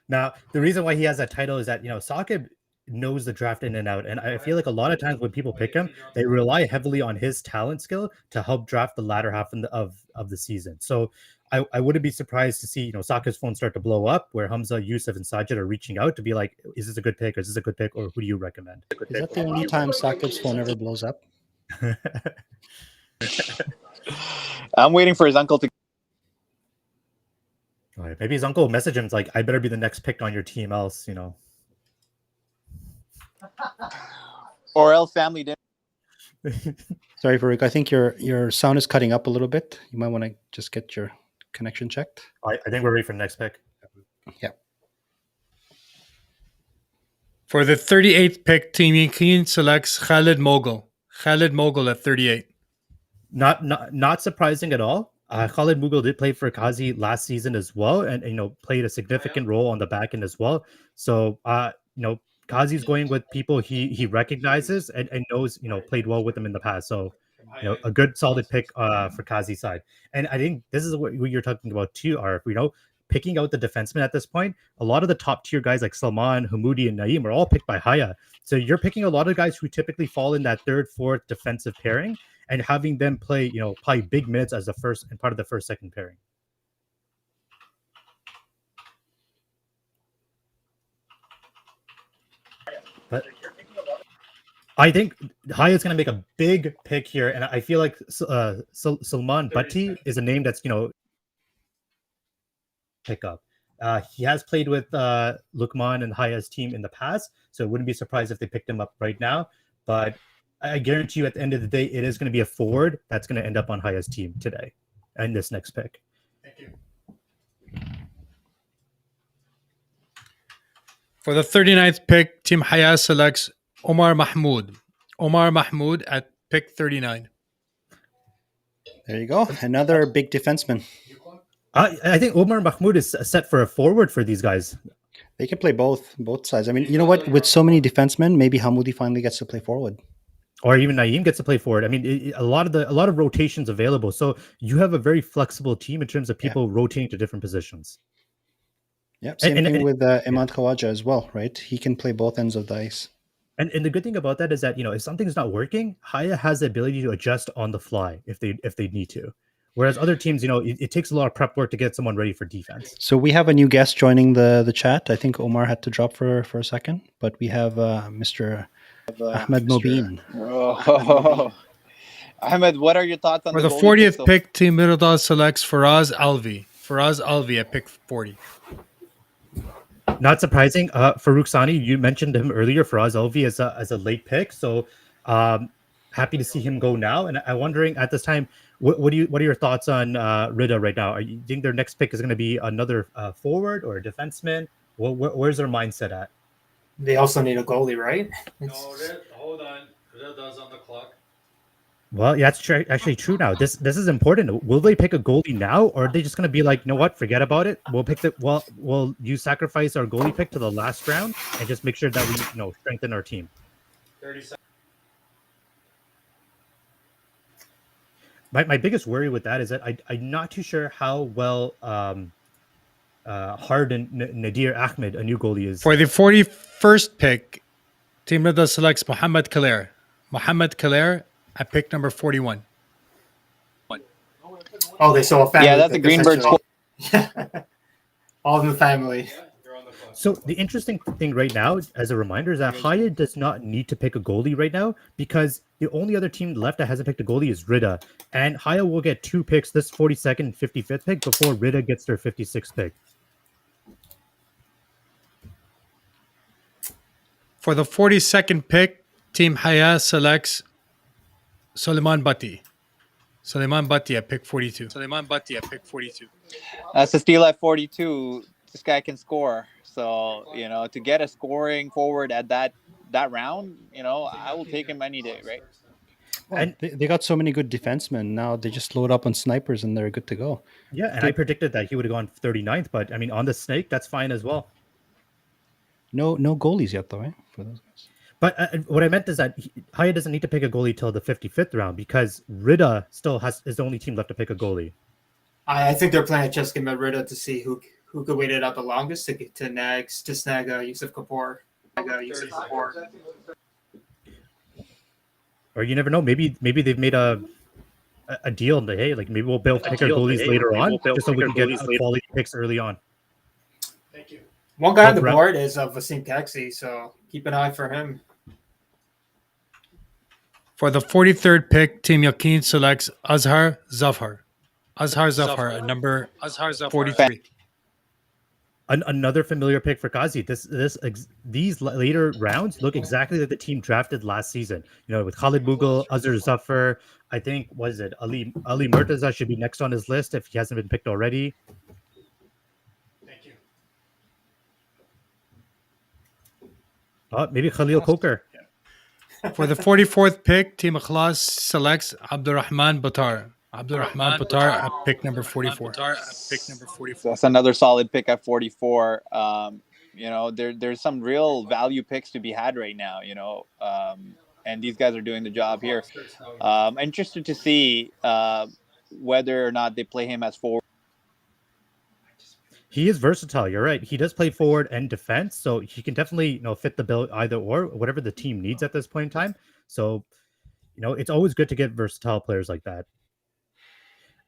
Now, the reason why he has that title is that, Saqib knows the draft in and out. And I feel like a lot of times when people pick him, they rely heavily on his talent skill to help draft the latter half of the season. So I wouldn't be surprised to see, Saqib's phone start to blow up where Hamza, Yusuf, and Sajid are reaching out to be like, is this a good pick? Is this a good pick? Or who do you recommend? Is that the only time Saqib's phone ever blows up? I'm waiting for his uncle to. All right, maybe his uncle will message him. It's like, I better be the next pick on your team, else, Or else family dinner. Sorry, Farouk. I think your sound is cutting up a little bit. You might want to just get your connection checked. I think we're ready for the next pick. Yeah. For the 38th pick, Team Yakin selects Khalid Mogul. Khalid Mogul at 38. Not surprising at all. Khalid Mughal did play for Kazi last season as well, and played a significant role on the back end as well. So Kazi's going with people he recognizes and knows played well with him in the past. So a good solid pick for Kazi's side. And I think this is what you're talking about too, Arif. Picking out the defensemen at this point, a lot of the top tier guys like Salman, Hamoudi, and Naeem are all picked by Haya. So you're picking a lot of guys who typically fall in that third, fourth defensive pairing, and having them play, probably big minutes as the first and part of the first, second pairing. But I think Haya's going to make a big pick here, and I feel like Salman Bhatti is a name that's pick up. He has played with Lukman and Haya's team in the past, so I wouldn't be surprised if they picked him up right now. But I guarantee you, at the end of the day, it is going to be a forward that's going to end up on Haya's team today and this next pick. Thank you. For the 39th pick, Team Haya selects Omar Mahmoud. Omar Mahmoud at pick 39. There you go. Another big defenseman. I think Omar Mahmoud is set for a forward for these guys. They can play both sides. I mean, you know what? With so many defensemen, maybe Hamoudi finally gets to play forward. Or even Naeem gets to play forward. I mean, a lot of rotations available. So you have a very flexible team in terms of people rotating to different positions. Yeah, same thing with Imad Khawaja as well, right? He can play both ends of the ice. And the good thing about that is that, if something's not working, Haya has the ability to adjust on the fly if they need to. Whereas other teams, it takes a lot of prep work to get someone ready for defense. So we have a new guest joining the chat. I think Omar had to drop for a second, but we have Mr. Ahmed Mobeen. Oh. Ahmed, what are your thoughts on For the 40th pick, Team Miradal selects Faraz Alvi. Faraz Alvi at pick 40. Not surprising. Farouk Sani, you mentioned him earlier. Faraz Alvi as a late pick. So happy to see him go now. And I'm wondering at this time, what are your thoughts on Rida right now? Are you think their next pick is going to be another forward or a defenseman? Where's their mindset at? They also need a goalie, right? Hold on. Rida's on the clock. Well, yeah, that's actually true now. This is important. Will they pick a goalie now, or are they just going to be like, you know what, forget about it? We'll you sacrifice our goalie pick to the last round and just make sure that we strengthen our team. 30 seconds. My biggest worry with that is that I'm not too sure how well hardened Nadir Ahmed, a new goalie, is. For the 41st pick, Team Rida selects Mohamed Kalair. Mohamed Kalair at pick number 41. Oh, they saw a family. Yeah, that's a Greenberg squad. All in the family. So the interesting thing right now, as a reminder, is that Haya does not need to pick a goalie right now because the only other team left that hasn't picked a goalie is Rida. And Haya will get 2 picks, this 42nd and 55th pick, before Rida gets their 56th pick. For the 42nd pick, Team Haya selects Suleiman Batti. Suleiman Batti at pick 42. That's a steal at 42. This guy can score. So, to get a scoring forward at that round, I will take him any day, right? Well, And- they got so many good defensemen. Now they just load up on snipers and they're good to go. Yeah, and I predicted that he would have gone 39th, but I mean, on the snake, that's fine as well. No goalies yet, though, right? For those guys. But what I meant is that Haya doesn't need to pick a goalie till the 55th round because Rida still is the only team left to pick a goalie. I think they're playing Jessica Merida to see who could wait it out the longest to snag Yusuf Kapoor. Or you never know. Maybe they've made a deal. And hey, like maybe we'll pick our goalies later on, just so we can get quality picks early on. Thank you. One guy on the board is Vasim Kaxi, so keep an eye for him. For the 43rd pick, Team Yakin selects Azhar Zafar. Azhar Zafar at number 43. Another familiar pick for Kazi. These later rounds look exactly like the team drafted last season. With Khalid Mughal, Azhar Zafar. I think Ali Murtaza should be next on his list if he hasn't been picked already. Thank you. Maybe Khalil Koker. For the 44th pick, Team Ikhlas selects Abdurrahman Batar. Abdurrahman Batar at pick number 44. So that's another solid pick at 44. There's some real value picks to be had right now, and these guys are doing the job here. Interested to see whether or not they play him as forward. He is versatile. You're right. He does play forward and defense, so he can definitely fit the bill either or, whatever the team needs at this point in time. So, it's always good to get versatile players like that.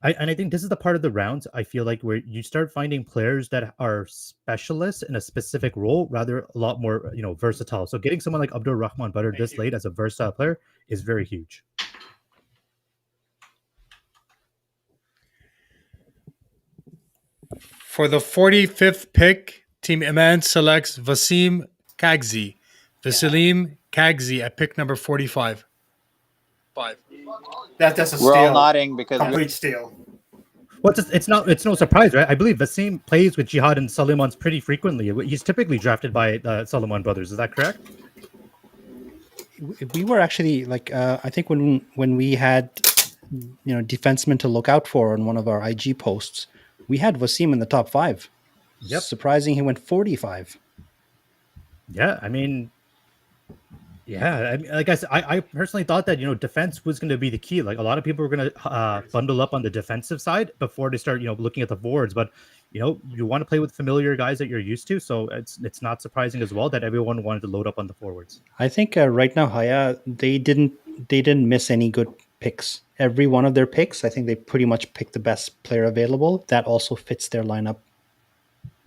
I think this is the part of the rounds I feel like where you start finding players that are specialists in a specific role, rather a lot more versatile. So getting someone like Abdur Rahman Badr this late as a versatile player is very huge. For the 45th pick, Team Iman selects Vasim Kagzi. Vasim Kagzi at pick number 45. That's a steal. We're all nodding because Complete steal. Well, it's no surprise, right? I believe Vasim plays with Jihad and Suleiman's pretty frequently. He's typically drafted by the Suleiman brothers. Is that correct? We were actually I think when we had defensemen to look out for on one of our IG posts, we had Vasim in the top 5. Yep. Surprising, he went 45. Yeah, I mean, like I said, I personally thought that defense was going to be the key. Like a lot of people were going to bundle up on the defensive side before they start looking at the forwards. But you want to play with familiar guys that you're used to, so it's not surprising as well that everyone wanted to load up on the forwards. I think right now Haya they didn't miss any good picks. Every one of their picks, I think they pretty much picked the best player available that also fits their lineup.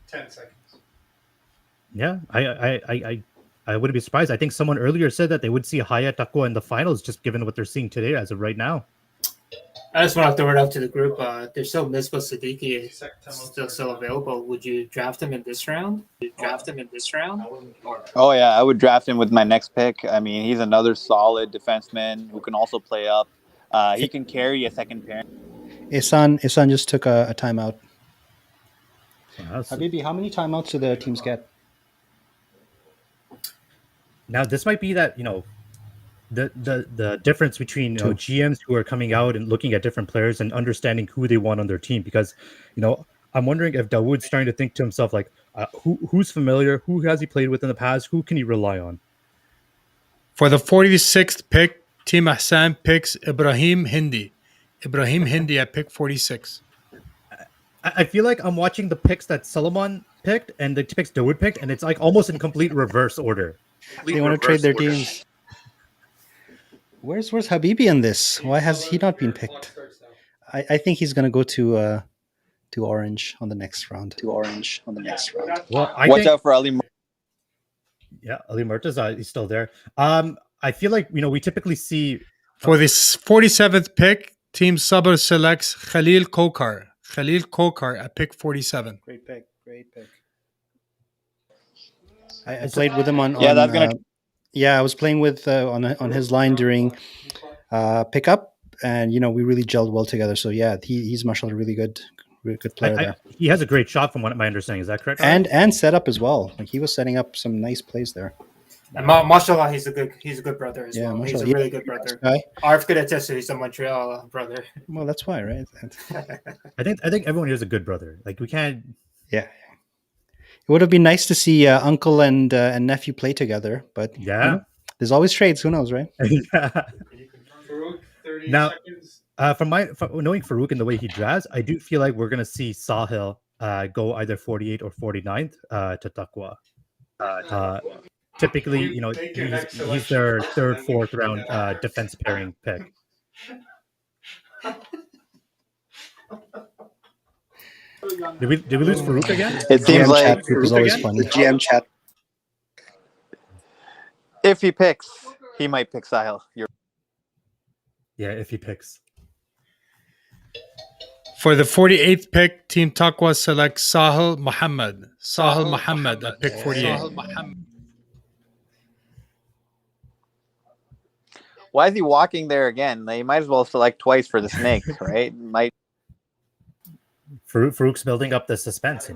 10 seconds. Yeah, I wouldn't be surprised. I think someone earlier said that they would see Haya Takwa in the finals, just given what they're seeing today as of right now. I just want to throw it out to the group. There's still Misbah Siddiqui still available. Would you draft him in this round? Oh yeah, I would draft him with my next pick. I mean, he's another solid defenseman who can also play up. He can carry a second pair. Ihsan just took a timeout. Wow, so Habibi, how many timeouts do the teams get? now this might be that the difference between GMs who are coming out and looking at different players and understanding who they want on their team, because I'm wondering if Dawood's starting to think to himself like who's familiar, who has he played with in the past, who can he rely on. For the 46th pick, Team Ahsan picks Ibrahim Hindi. Ibrahim Hindi at pick 46. I feel like I'm watching the picks that Suleiman picked and the picks Dawood picked, and it's like almost in complete reverse order. They want to trade their teams. Where's Habibi in this? Why has he not been picked? I think he's going to go to to orange on the next round. Well, I Watch think out for Ali. yeah, Ali Murtaza is still there. I feel like we typically see For this 47th pick, Team Sabr selects Khalil Kokar. Khalil Kokar at pick 47. Great pick. I played with him on. Yeah, that's gonna. Yeah, I was playing with on his line during pickup, and we really gelled well together. So yeah, he's mashallah really good player there, he has a great shot from what my understanding. Is that correct? and set up as well. Like he was setting up some nice plays there. And mashallah, he's a good brother as Yeah, well. He's mashallah, a really good brother. Guy. Arf could attest to he's a Montreal brother. Well, that's why, right? I think everyone here is a good brother. Like we can't. Yeah. It would have been nice to see uncle and nephew play together, but Yeah. there's always trades. Who knows, right? Now, from knowing Farouk and the way he drafts, I do feel like we're gonna see Sahil go either 48 or 49th to Taqwa. Typically, he's their third, fourth round defense pairing pick. Did we lose Farouk again? It seems GM like chat group is always fun. the GM chat. If he picks, he might pick Sahil. Yeah, if he picks. For the 48th pick, Team Taqwa selects Sahil Muhammad. Sahil Muhammad at pick 48. Why is he walking there again? They might as well select twice for the snake, right? Farouk's building up the suspense,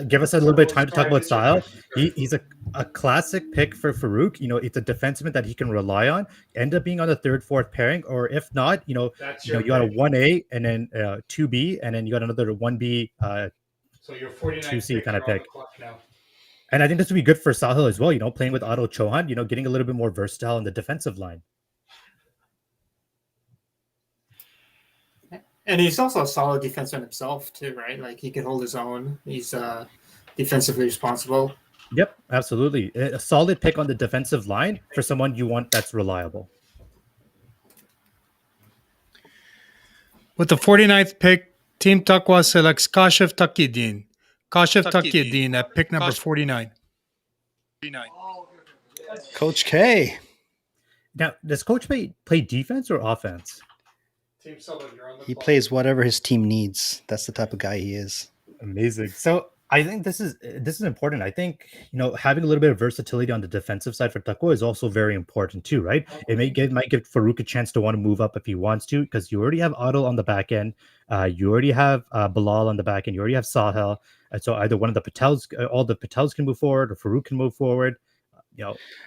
Give us a little bit of time to talk about Sahil. He's a classic pick for Farouk. It's a defenseman that he can rely on. End up being on the third, fourth pairing, or if not, you got a 1A and then 2B, and then you got another 1B, So you're 49 2C kind of pick. And I think this would be good for Sahil as well, playing with Otto Chohan, getting a little bit more versatile in the defensive line. And he's also a solid defenseman himself too, right? Like he can hold his own. He's defensively responsible. Yep, absolutely. A solid pick on the defensive line for someone you want that's reliable. With the 49th pick, Team Taqwa selects Kashif Taqiyuddin. Kashif Taqiyuddin at pick number 49. Coach K. Now, does Coach play defense or offense? He plays whatever his team needs. That's the type of guy he is. Amazing. So I think this is important. I think having a little bit of versatility on the defensive side for Taqwa is also very important too, right? It might give Farouk a chance to want to move up if he wants to, because you already have Adil on the back end, you already have Bilal on the back end, you already have Sahil, and so either one of the Patels, all the Patels can move forward, or Farouk can move forward.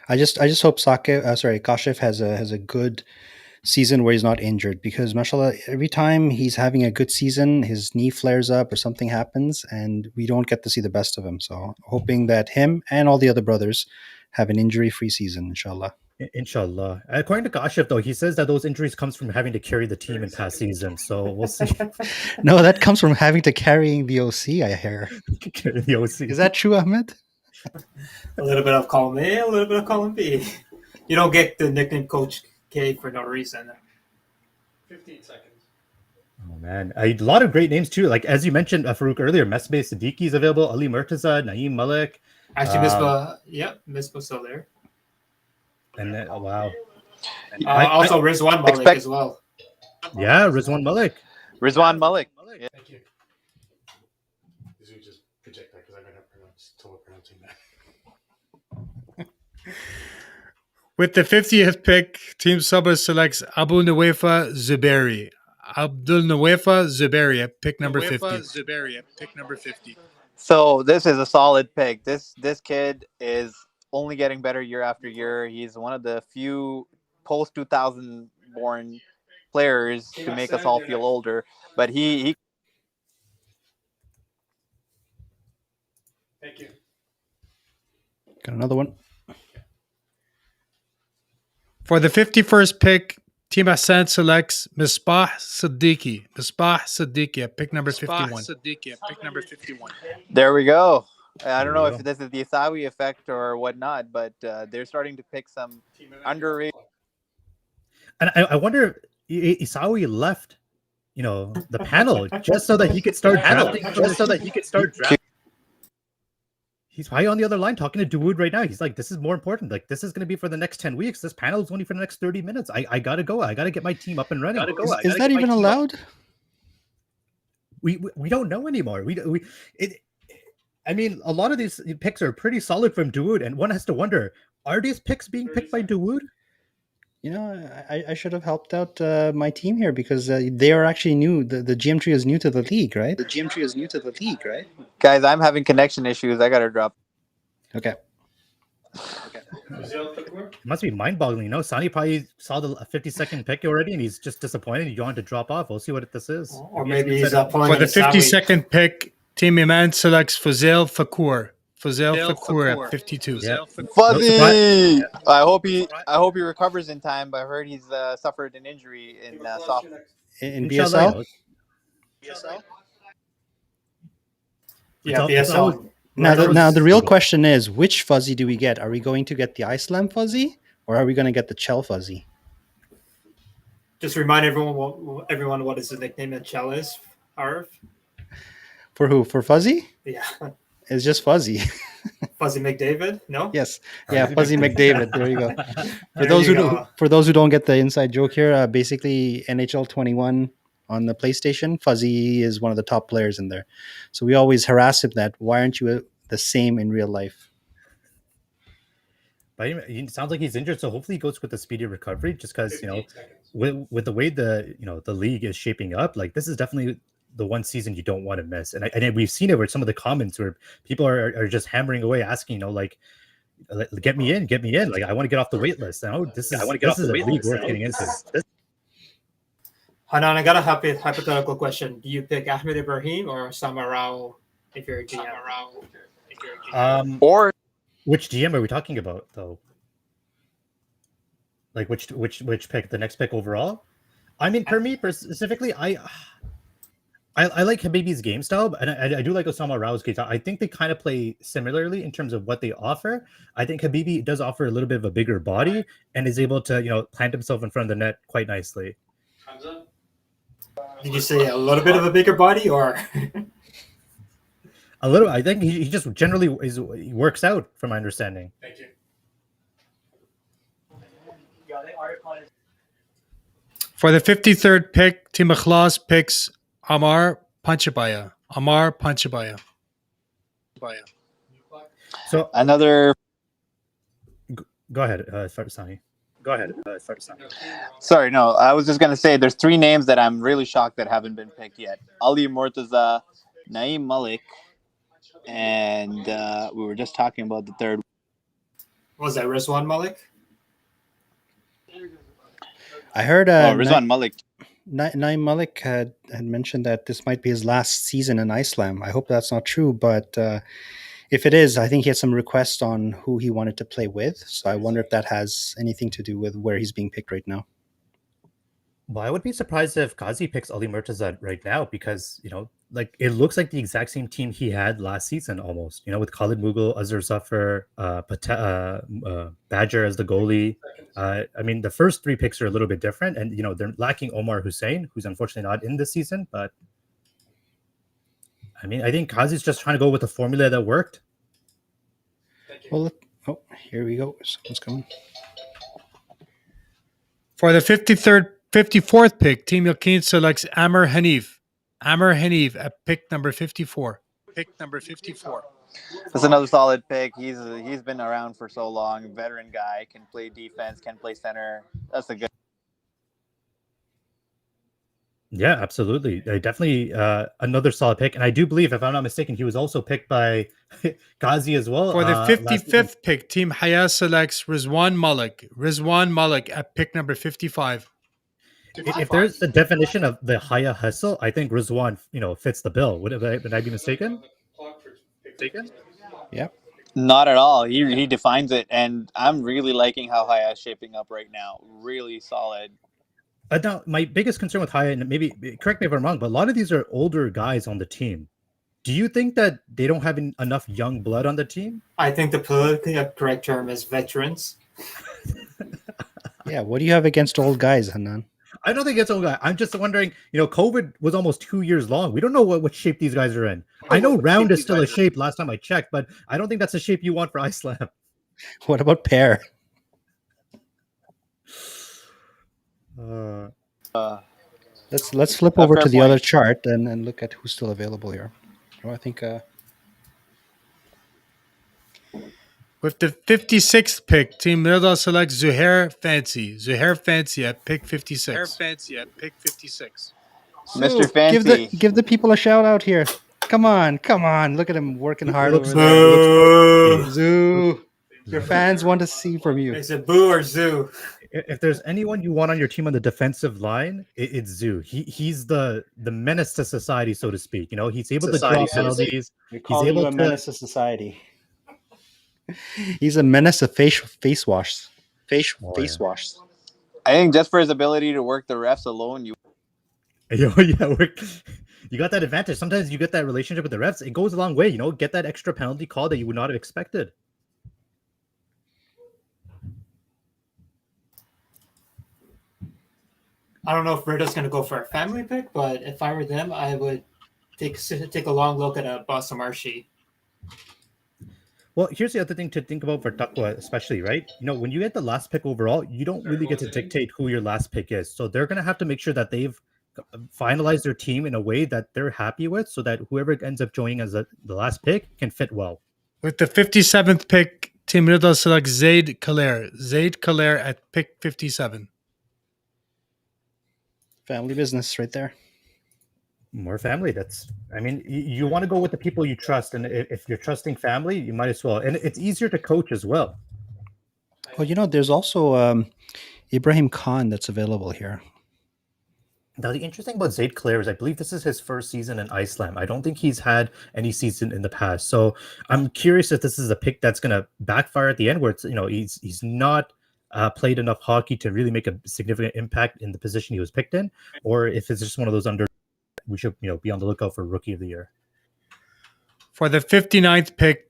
I just hope Kashif has a good season where he's not injured, because mashallah, every time he's having a good season, his knee flares up or something happens and we don't get to see the best of him. So hoping that him and all the other brothers have an injury-free season, inshallah. Inshallah. According to Kashif, though, he says that those injuries comes from having to carry the team in past seasons. So we'll see. No, that comes from having to carrying the OC, I hear. The OC. Is that true, Ahmed? A little bit of column A, a little bit of column B. You don't get the nickname Coach K for no reason. 15 seconds. Oh man, a lot of great names too. Like as you mentioned, Farouk earlier, Mesbeh Siddiqui is available. Ali Murtaza, Naeem Malik. Actually, Misbah's still there. And then, oh, wow. Also, Rizwan Malik as well. Yeah, Rizwan Malik. Rizwan Malik. Yeah. Thank you. This would just project that because I'm going to trouble pronouncing that. With the 50th pick, Team Sabah selects Abu Nawefa Zuberi. Abdul Nawefa Zuberi at pick number 50. So this is a solid pick. This kid is only getting better year after year. He's one of the few post 2000 born players to make us all feel older. But he Thank you. Got another one. For the 51st pick, Team Hassan selects Misbah Siddiqui. At pick number 51. There we go. I don't know if this is the Isawi effect or whatnot, but they're starting to pick some underrated. And I wonder, Isawi left the panel just so that he could start drafting. He's probably on the other line talking to Dawood right now. He's like, this is more important. Like, this is going to be for the next 10 weeks. This panel is only for the next 30 minutes. I got to go. I got to get my team up and running. Is that even allowed? We don't know anymore. I mean, a lot of these picks are pretty solid from Dawood, and one has to wonder, are these picks being picked by Dawood? I should have helped out my team here because they are actually new. The GM tree is new to the league, right? Guys, I'm having connection issues. I gotta drop. Okay. It must be mind-boggling. Sonny probably saw the 52nd pick already, and he's just disappointed. He wanted to drop off. We'll see what this is. Or maybe he's pulling For the a Sawi. 52nd pick, Team Iman selects Fazel Fakour. Fakur at 52. Yeah. Fuzzy. I hope he recovers in time. I heard he's suffered an injury in soft. In Inshallah, BSL. Yeah, It's BSL. Now the real question is, which fuzzy do we get? Are we going to get the Iceland fuzzy, or are we going to get the Chell fuzzy? Just remind everyone what his nickname in Chell is. Harv. For who? For fuzzy? Yeah. It's just fuzzy. Fuzzy McDavid? No. Yes. Yeah, Fuzzy McDavid. There you go. There For those who don't get the inside joke here, basically NHL 21 on the PlayStation, Fuzzy is one of the top players in there. So we always harass him that why aren't you the same in real life? But it sounds like he's injured, so hopefully he goes with a speedy recovery. Just because with the way the league is shaping up, like this is definitely the one season you don't want to miss. And we've seen it with some of the comments where people are just hammering away, asking, get me in. Like, I want to get off the wait list. This is a league worth getting into. Hanan, I got a hypothetical question. Do you pick Ahmed Ibrahim or Samarao if you're a GM? Or Which GM are we talking about, though? Like, which pick? The next pick overall? I mean, for me specifically, I like Habibi's game style, and I do like Osama Rao's game style. I think they kind of play similarly in terms of what they offer. I think Habibi does offer a little bit of a bigger body and is able to, plant himself in front of the net quite nicely. Did you say a little bit of a bigger body or? A little. I think he just generally he works out, from my understanding. Thank you. For the 53rd pick, Team Ikhlas picks Amar Panchabaya. So another. Go ahead, Sani. Sorry, no. I was just gonna say there's three names that I'm really shocked that haven't been picked yet: Ali Murtaza, Naeem Malik, and we were just talking about the third. Was that Rizwan Malik? I heard Rizwan Malik. Naeem Malik had mentioned that this might be his last season in Iceland. I hope that's not true, but if it is, I think he had some requests on who he wanted to play with. So I wonder if that has anything to do with where he's being picked right now. Well, I would be surprised if Ghazi picks Ali Murtaza right now because, it looks like the exact same team he had last season almost, with Khalid Mughal, Azhar Zafar, Badger as the goalie. I mean, the first three picks are a little bit different and, they're lacking Omar Hussein, who's unfortunately not in this season. But, I mean, I think Ghazi's just trying to go with a formula that worked. Well, here we go. Someone's coming. For the 54th pick, Team Yaqeen selects Amr Hanif. At pick number 54. That's another solid pick. He's been around for so long. Veteran guy, can play defense, can play center. That's a good. Yeah, absolutely. Definitely another solid pick. And I do believe, if I'm not mistaken, he was also picked by Ghazi as well. For the 55th pick, Team Haya selects Rizwan Malik at pick number 55. If there's a definition of the Haya hustle, I think Rizwan, fits the bill. Would I be mistaken? Yeah. Not at all. He defines it, and I'm really liking how Haya is shaping up right now. Really solid. Now, my biggest concern with Haya, and maybe correct me if I'm wrong, but a lot of these are older guys on the team. Do you think that they don't have enough young blood on the team? I think the politically correct term is veterans. Yeah. What do you have against old guys, Hanan? I don't think it's old guy. I'm just wondering, COVID was almost 2 years long. We don't know what shape these guys are in. I know round is still a shape last time I checked, but I don't think that's a shape you want for Ice Slam. What about pair? Uh, Let's flip A over fair to the other point. chart and look at who's still available here. I think With the 56th pick, Team Mirador selects Zuhair Fancy. Zuhair Fancy at pick 56. Mr. Sue, Fancy. give the people a shout out here. Come on. Look at him working hard looks over there. Boo! Zoo, your fans want to see from you. Is it Boo or Zoo? If there's anyone you want on your team on the defensive line, it's Zoo. He's the menace to society, so to speak. He's able to draw penalties. You're He's calling able you a to. menace to society. He's a menace to face wash. Face wash. I think just for his ability to work the refs alone, you You got that advantage. Sometimes you get that relationship with the refs. It goes a long way. Get that extra penalty call that you would not have expected. I don't know if Britta's going to go for a family pick, but if I were them, I would take a long look at a Basa Marshi. Well, here's the other thing to think about for Takwa, especially, right? When you get the last pick overall, you don't really get to dictate who your last pick is. So they're going to have to make sure that they've finalized their team in a way that they're happy with, so that whoever ends up joining as the last pick can fit well. With the 57th pick, Team Mirador selects Zaid Khaler. Zaid Khaler at pick 57. Family business right there. More family. You want to go with the people you trust, and if you're trusting family, you might as well. And it's easier to coach as well. Well, there's also Ibrahim Khan that's available here. Now, the interesting about Zaid Clare is I believe this is his first season in Ice Slam. I don't think he's had any season in the past. So I'm curious if this is a pick that's going to backfire at the end, where it's he's not played enough hockey to really make a significant impact in the position he was picked in, or if it's just one of those we should be on the lookout for Rookie of the Year. For the 58th pick,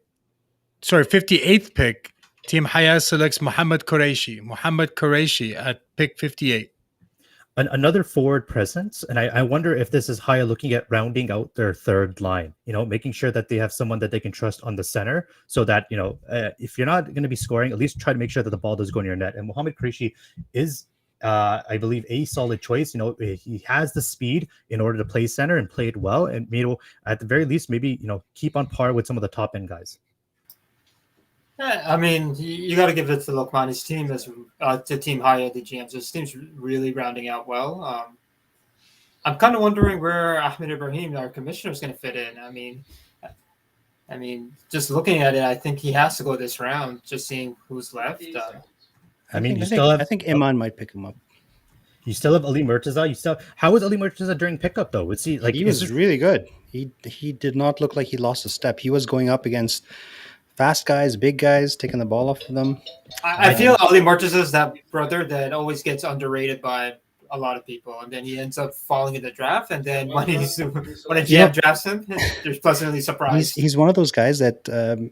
Team Hayat selects Mohammad Qureshi. Mohammad Qureshi at pick 58. Another forward presence, and I wonder if this is Haya looking at rounding out their third line, making sure that they have someone that they can trust on the center, so that if you're not going to be scoring, at least try to make sure that the ball does go in your net. And Mohammad Qureshi is I believe a solid choice. He has the speed in order to play center and play it well, and at the very least maybe keep on par with some of the top end guys. I mean, you got to give it to Lokmani's team to Team Haya, the GMs. This team's really rounding out well. I'm kind of wondering where Ahmed Ibrahim, our commissioner, is going to fit in. I mean, just looking at it, I think he has to go this round. Just seeing who's left. I think Iman might pick him up. You still have Ali Murtaza. How was Ali Murtaza during pickup though? He was really good. He did not look like he lost a step. He was going up against fast guys, big guys, taking the ball off of them. I feel Ali Murtaza is that brother that always gets underrated by a lot of people, and then he ends up falling in the draft. And then when a GM drafts him, they're pleasantly surprised. He's one of those guys that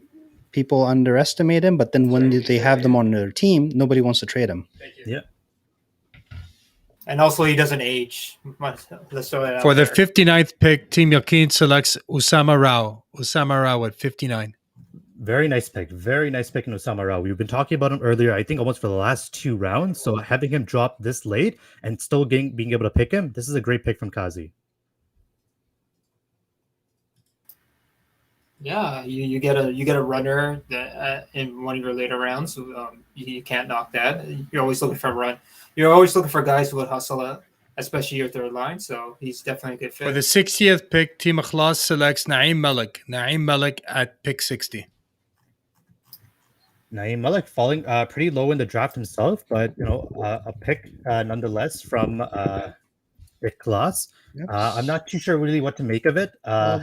people underestimate him, but then when they have them on their team, nobody wants to trade him. Yeah. And also, he doesn't age. Let's throw that out For the there. 59th pick, Team Yakin selects Usama Rao. Usama Rao at 59. Very nice pick. Very nice pick in Osama Rao. We've been talking about him earlier, I think almost for the last 2 rounds. So having him drop this late and still being able to pick him, this is a great pick from Kazi. Yeah, you get a runner that, in one of your later rounds. You can't knock that. You're always looking for a run. You're always looking for guys who would hustle, especially your third line. So he's definitely a good fit. For the 60th pick, Team Ikhlas selects Naeem Malik. Naeem Malik at pick 60. Naeem Malik falling pretty low in the draft himself, but a pick nonetheless from Ikhlas. Yep. I'm not too sure really what to make of it.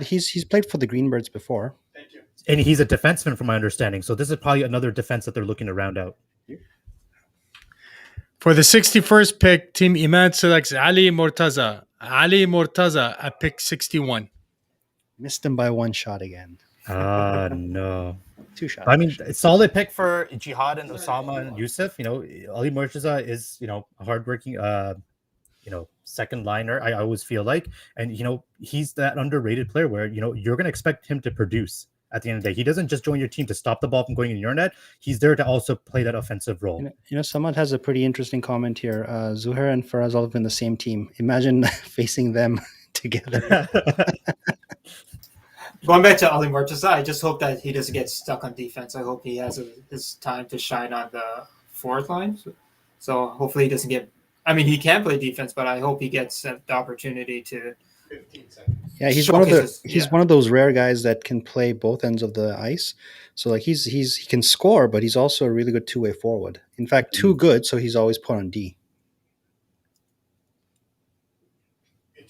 He's played for the Greenbirds before. And he's a defenseman from my understanding. So this is probably another defense that they're looking to round out. For the 61st pick, Team Iman selects Ali Murtaza. Ali Murtaza at pick 61. Missed him by 1 shot again. No. 2 shots. I mean, a solid pick for Jihad and Osama and Yusuf. Ali Murtaza is, a hardworking second liner. I always feel like, and he's that underrated player where you're going to expect him to produce. At the end of the day, he doesn't just join your team to stop the ball from going in your net. He's there to also play that offensive role. Someone has a pretty interesting comment here. Zuhair and Faraz all have been the same team. Imagine facing them together. Going back to Ali Murtaza, I just hope that he doesn't get stuck on defense. I hope he has his time to shine on the fourth line. So hopefully he doesn't get. I mean, he can play defense, but I hope he gets the opportunity to. 15 seconds. Yeah, he's one of those rare guys that can play both ends of the ice. So like he can score, but he's also a really good two-way forward. In fact, too good, so he's always put on D.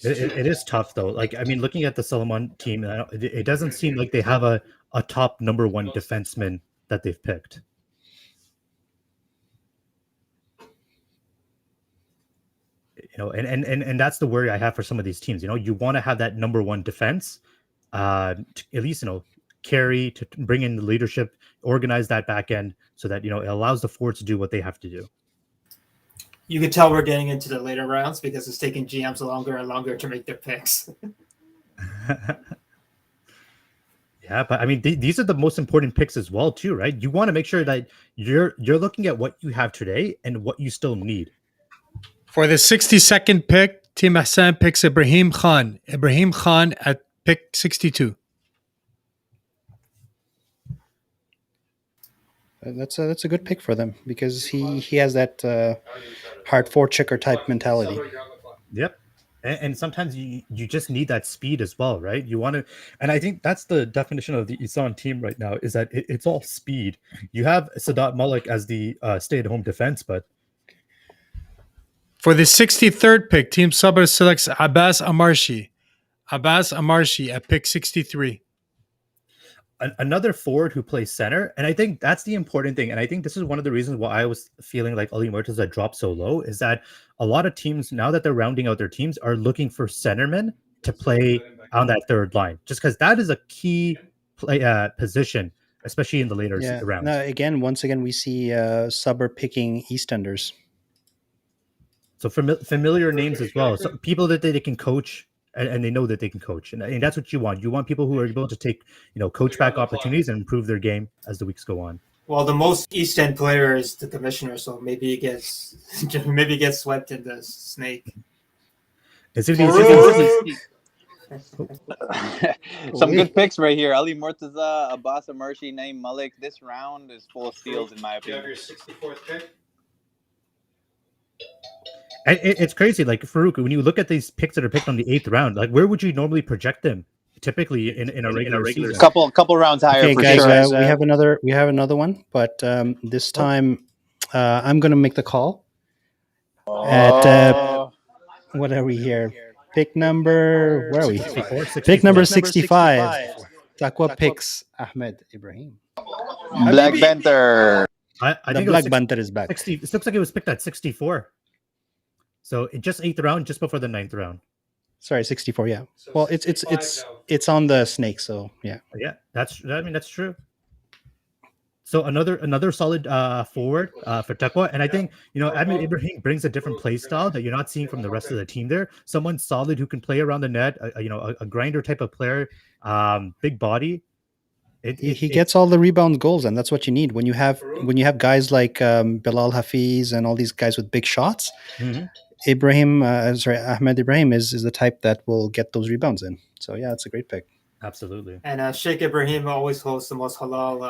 It is tough though. Like, I mean, looking at the Solomon team, it doesn't seem like they have a top number one defenseman that they've picked. And that's the worry I have for some of these teams. You want to have that number one defense, to at least carry, to bring in the leadership, organize that back end so that it allows the forwards to do what they have to do. You can tell we're getting into the later rounds because it's taking GMs longer and longer to make their picks. Yeah, but I mean, these are the most important picks as well, too, right? You want to make sure that you're looking at what you have today and what you still need. For the 62nd pick, Team Hassan picks Ibrahim Khan. Ibrahim Khan at pick 62. That's a good pick for them because he has that hard forechecker type mentality. Yep. And sometimes you just need that speed as well, right? You want to, and I think that's the definition of the Isan team right now, is that it's all speed. You have Sadat Malik as the stay-at-home defense, but for the 63rd pick, Team Sabah selects Abbas Amarshi. Abbas Amarshi at pick 63. Another forward who plays center, and I think that's the important thing. And I think this is one of the reasons why I was feeling like Ali Murtaza dropped so low, is that a lot of teams, now that they're rounding out their teams, are looking for centermen to play on that third line, just because that is a key play position, especially in the later rounds. Once again, we see Sabah picking Eastenders. So familiar names as well. So people that they can coach, and they know that they can coach. And that's what you want. You want people who are able to take, coach back opportunities and improve their game as the weeks go on. Well, the most East End player is the commissioner, so maybe he gets swept in the snake. Some good picks right here. Ali Murtaza, Abbas Amarshi, Naeem Malik. This round is full of steals, in my opinion. Your 64th pick? It's crazy, like Farouk, when you look at these picks that are picked on the 8th round, like where would you normally project them? Typically in a regular season. Couple rounds higher. Okay, for guys, sure. we have another one, but this time I'm going to make the call. At what are we here? Pick number, where are we? 64. Pick number 65. Takwa picks Ahmed Ibrahim. Black Panther. I The think Black Panther is back. 60. It looks like it was picked at 64. So it just 8th round, just before the 9th round. Sorry, 64. Yeah. Well, it's on the snake. So yeah. Yeah, that's true. So another solid forward for Tekwa, and I think Ahmed Ibrahim brings a different play style that you're not seeing from the rest of the team. There, someone solid who can play around the net. A grinder type of player, big body. He gets all the rebound goals, and that's what you need when you have guys like Bilal Hafiz and all these guys with big shots. Mm-hmm. Ahmed Ibrahim is the type that will get those rebounds in. So yeah, it's a great pick. Absolutely. And Sheikh Ibrahim always hosts the most halal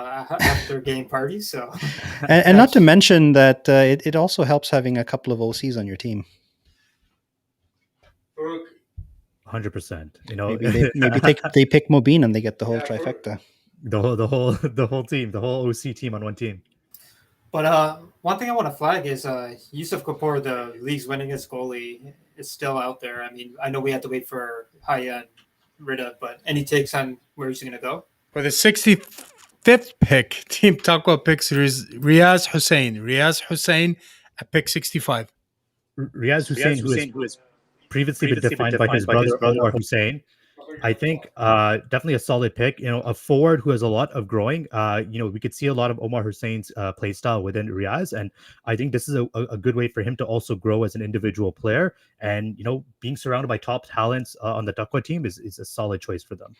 after game parties. So, and not to mention that it also helps having a couple of OCs on your team. 100%. Maybe they pick Mobeen and they get the whole trifecta. The whole team, the whole OC team on one team. But one thing I want to flag is Yusuf Kapoor, the league's winningest goalie, is still out there. I mean, I know we have to wait for Haya and Rida, but any takes on where he's going to go? For the 65th pick, Team Takwa picks Riaz Hussein. Riaz Hussein at pick 65. Riaz Hussein, who has previously been defined by his brother Omar Hussein. I think definitely a solid pick. A forward who has a lot of growing. We could see a lot of Omar Hussein's play style within Riaz, and I think this is a good way for him to also grow as an individual player. And being surrounded by top talents on the Takwa team is a solid choice for them.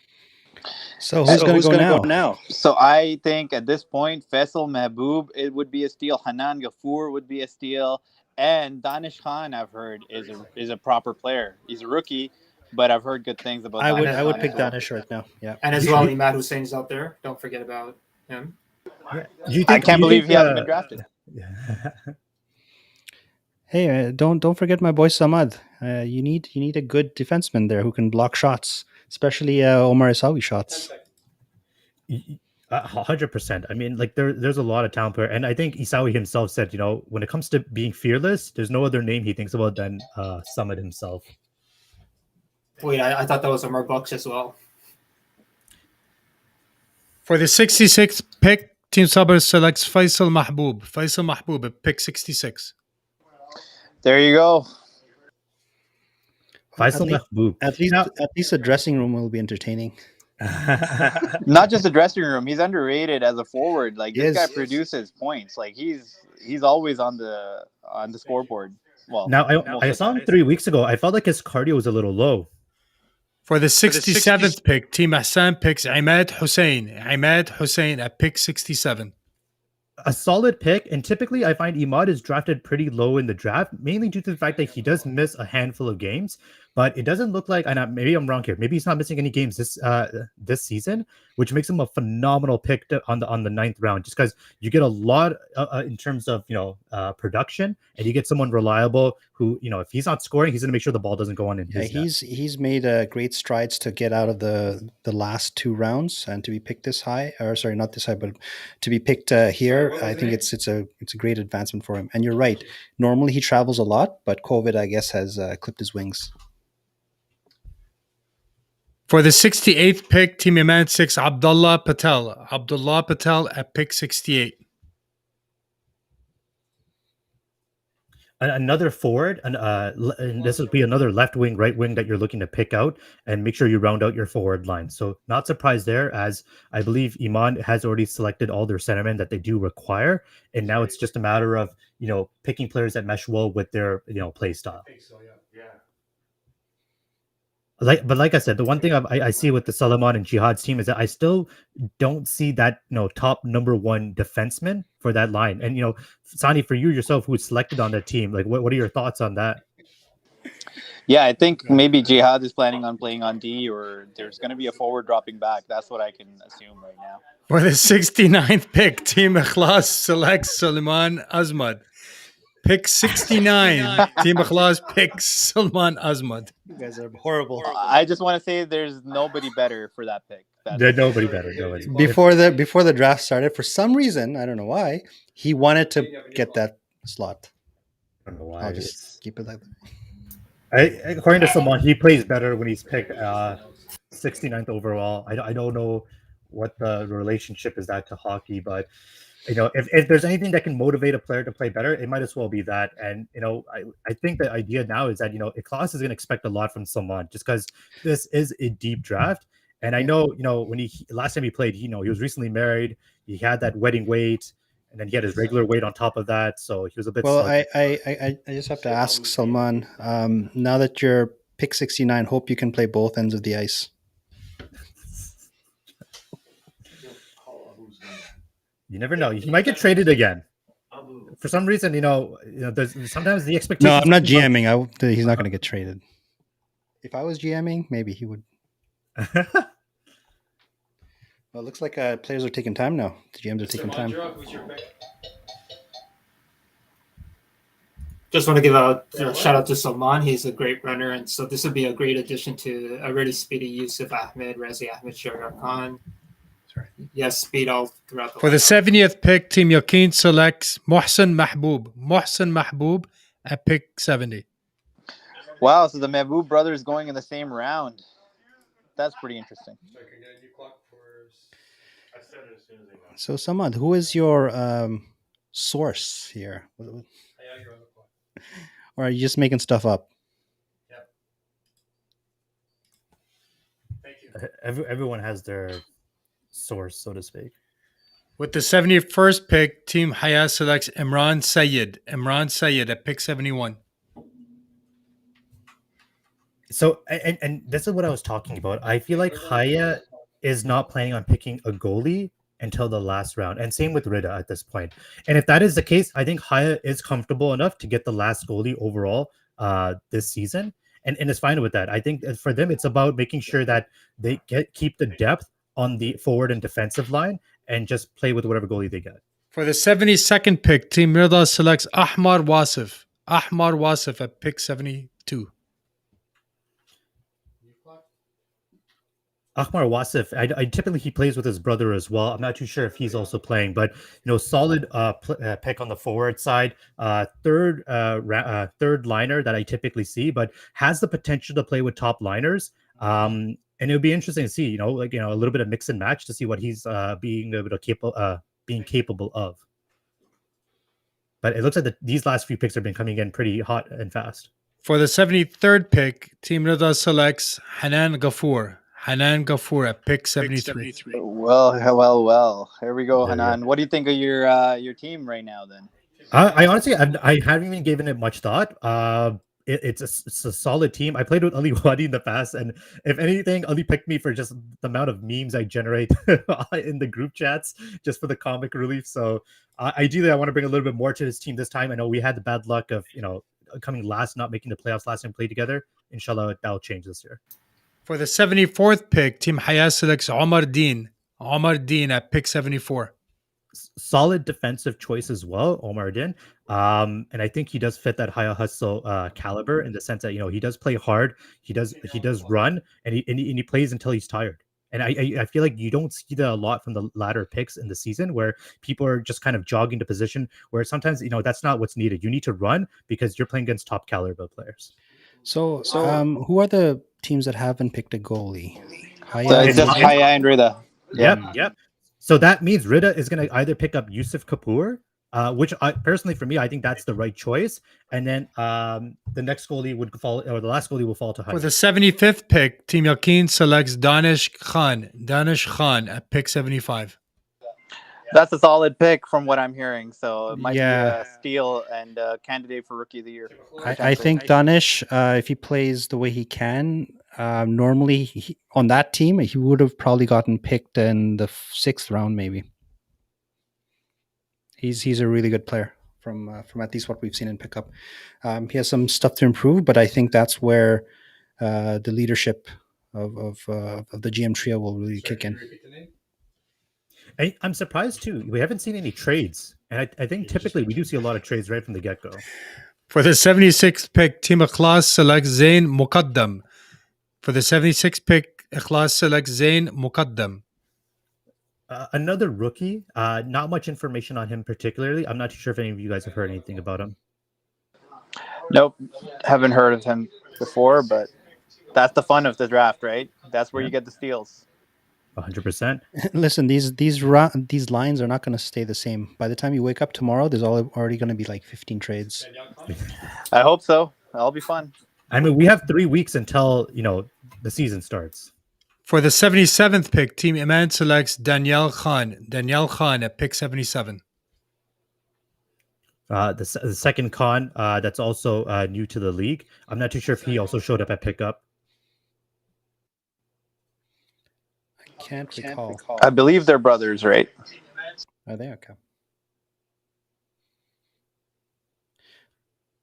So who's going to go now? So I think at this point, Faisal Mahbub, it would be a steal. Hanan Ghafour would be a steal. And Danish Khan, I've heard, is a proper player. He's a rookie, but I've heard good things about I would Danish I would Khan pick as well. Danish right now. Yeah. And as well, Imad Hussein's out there. Don't forget about him. Yeah. I can't believe he hasn't been drafted. Hey, don't forget my boy Samad. You need a good defenseman there who can block shots, especially Omar Isawi shots. 100%. I mean, like there's a lot of talent there, and I think Isawi himself said, when it comes to being fearless, there's no other name he thinks about than Summit himself. Wait, I thought that was Omar Bucks as well. For the 66th pick, Team Sabah selects Faisal Mahbub. Faisal Mahbub at pick 66. There you go. Faisal Mahbub. At least the dressing room will be entertaining. Not just the dressing room. He's underrated as a forward. Like this guy produces points. Like he's always on the scoreboard. Well, now I saw him 3 weeks ago. I felt like his cardio was a little low. For the 67th pick, Team Hassan picks Imad Hussein. Imad Hussein at pick 67. A solid pick, and typically I find Imad is drafted pretty low in the draft, mainly due to the fact that he does miss a handful of games. But it doesn't look like, and maybe I'm wrong here, maybe he's not missing any games this season, which makes him a phenomenal pick on the ninth round, just because you get a lot in terms of production, and you get someone reliable who, if he's not scoring, he's going to make sure the ball doesn't go on in his net. He's made great strides to get out of the last two rounds and to be picked this high, or sorry, not this high, but to be picked here. I think it's a great advancement for him. And you're right. Normally he travels a lot, but COVID, I guess, has clipped his wings. For the 68th pick, Team Iman 6, Abdullah Patel. Abdullah Patel at pick 68. Another forward, and this would be another left wing, right wing that you're looking to pick out and make sure you round out your forward line. So not surprised there, as I believe Iman has already selected all their centermen that they do require. And now it's just a matter of, picking players that mesh well with their, play style. Like I said, the one thing I see with the Salaman and Jihad's team is that I still don't see that top number one defenseman for that line. And Sani, for you yourself, who's selected on that team, like what are your thoughts on that? Yeah, I think maybe Jihad is planning on playing on D, or there's going to be a forward dropping back. That's what I can assume right now. For the 69th pick, Team Ikhlas selects Suleiman Azmad. Pick 69. Team Ikhlas picks Suleiman Azmad. You guys are horrible. I just want to say there's nobody better for that pick. There's nobody better. Before the draft started, for some reason, I don't know why, he wanted to get that slot. I don't know why. I'll just keep it like that. According to someone, he plays better when he's picked 69th overall. I don't know what the relationship is that to hockey, but if there's anything that can motivate a player to play better, it might as well be that. And I think the idea now is that Ikhlas is going to expect a lot from someone, just because this is a deep draft. And I know when he last time he played, he was recently married. He had that wedding weight, and then he had his regular weight on top of that, so he was a bit. Well, I just have to ask Salman. Now that you're pick 69, hope you can play both ends of the ice. You never know. He might get traded again. For some reason, there's sometimes the expectation. No, I'm not GMing. He's not going to get traded. If I was GMing, maybe he would. Well, it looks like players are taking time now. The GMs are taking time. Just want to give a shout out to Salman. He's a great runner, and so this would be a great addition to a really speedy Yusuf Ahmed, Razi Ahmed, Shahar Khan. Yes, speed all throughout the For the 70th pick, Team Yaqeen selects Mohsen Mahbub. Mohsen Mahbub at pick 70. Wow, so the Mahbub brothers going in the same round. That's pretty interesting. So, Samad, who is your source here? Or are you just making stuff up? everyone has their source, so to speak. With the 71st pick, Team Haya selects Imran Sayed. Imran Sayed at pick 71. So and this is what I was talking about. I feel like Haya is not planning on picking a goalie until the last round, and same with Rida at this point. And if that is the case, I think Haya is comfortable enough to get the last goalie overall this season, and is fine with that. I think that for them, it's about making sure that they keep the depth on the forward and defensive line, and just play with whatever goalie they get. For the 72nd pick, Team Rida selects Ahmar Wasif. Ahmar Wasif at pick 72. Akhmar Wasif, I typically he plays with his brother as well. I'm not too sure if he's also playing, but solid pick on the forward side. Third liner that I typically see, but has the potential to play with top liners. And it would be interesting to see, a little bit of mix and match to see what he's being capable of. But it looks like these last few picks have been coming in pretty hot and fast. For the 73rd pick, Team Rida selects Hanan Ghafour. Hanan Ghafour at pick 73. Well. Here we go, There you Hanan. What do you think of your team right now, then? I honestly, I haven't even given it much thought. It's a solid team. I played with Ali Wadi in the past, and if anything, Ali picked me for just the amount of memes I generate in the group chats, just for the comic relief. So ideally, I want to bring a little bit more to his team this time. I know we had the bad luck of coming last, not making the playoffs last time we played together. Inshallah, that'll change this year. For the 74th pick, Team Haya selects Omar Dean. Omar Dean at pick 74. Solid defensive choice as well, Omar Din. And I think he does fit that higher hustle caliber, in the sense that he does play hard, he does run, and he plays until he's tired. And I feel like you don't see that a lot from the latter picks in the season, where people are just kind of jogging to position, where sometimes that's not what's needed. You need to run because you're playing against top caliber players. So who are the teams that haven't picked a goalie? It's just Haya and Rida. Yep. So that means Rida is going to either pick up Yusuf Kapoor, which personally for me, I think that's the right choice. And then the next goalie would fall, or the last goalie will fall to Haya. For the 75th pick, Team Yaqeen selects Danish Khan. Danish Khan at pick 75. That's a solid pick from what I'm hearing. So it might be a steal and a candidate for Rookie of the Year. I think Danish, if he plays the way he can, normally on that team, he would have probably gotten picked in the 6th round, maybe. He's a really good player from at least what we've seen in pickup. He has some stuff to improve, but I think that's where the leadership of the GM trio will really kick in. I'm surprised too. We haven't seen any trades, and I think typically we do see a lot of trades right from the get-go. For the 76th pick, Team Ikhlas selects Zain Muqaddam. For the 76th pick, Ikhlas selects Zain Muqaddam. Another rookie. Not much information on him particularly. I'm not too sure if any of you guys have heard anything about him. Nope, haven't heard of him before, but that's the fun of the draft, right? That's where you get the steals. 100%. Listen, these lines are not going to stay the same. By the time you wake up tomorrow, there's already going to be like 15 trades. I hope so. That'll be fun. I mean, we have 3 weeks until the season starts. For the 77th pick, Team Iman selects Danielle Khan. Danielle Khan at pick 77. The second Khan that's also new to the league. I'm not too sure if he also showed up at pickup. Can't recall. I believe they're brothers, right? Are they? Okay.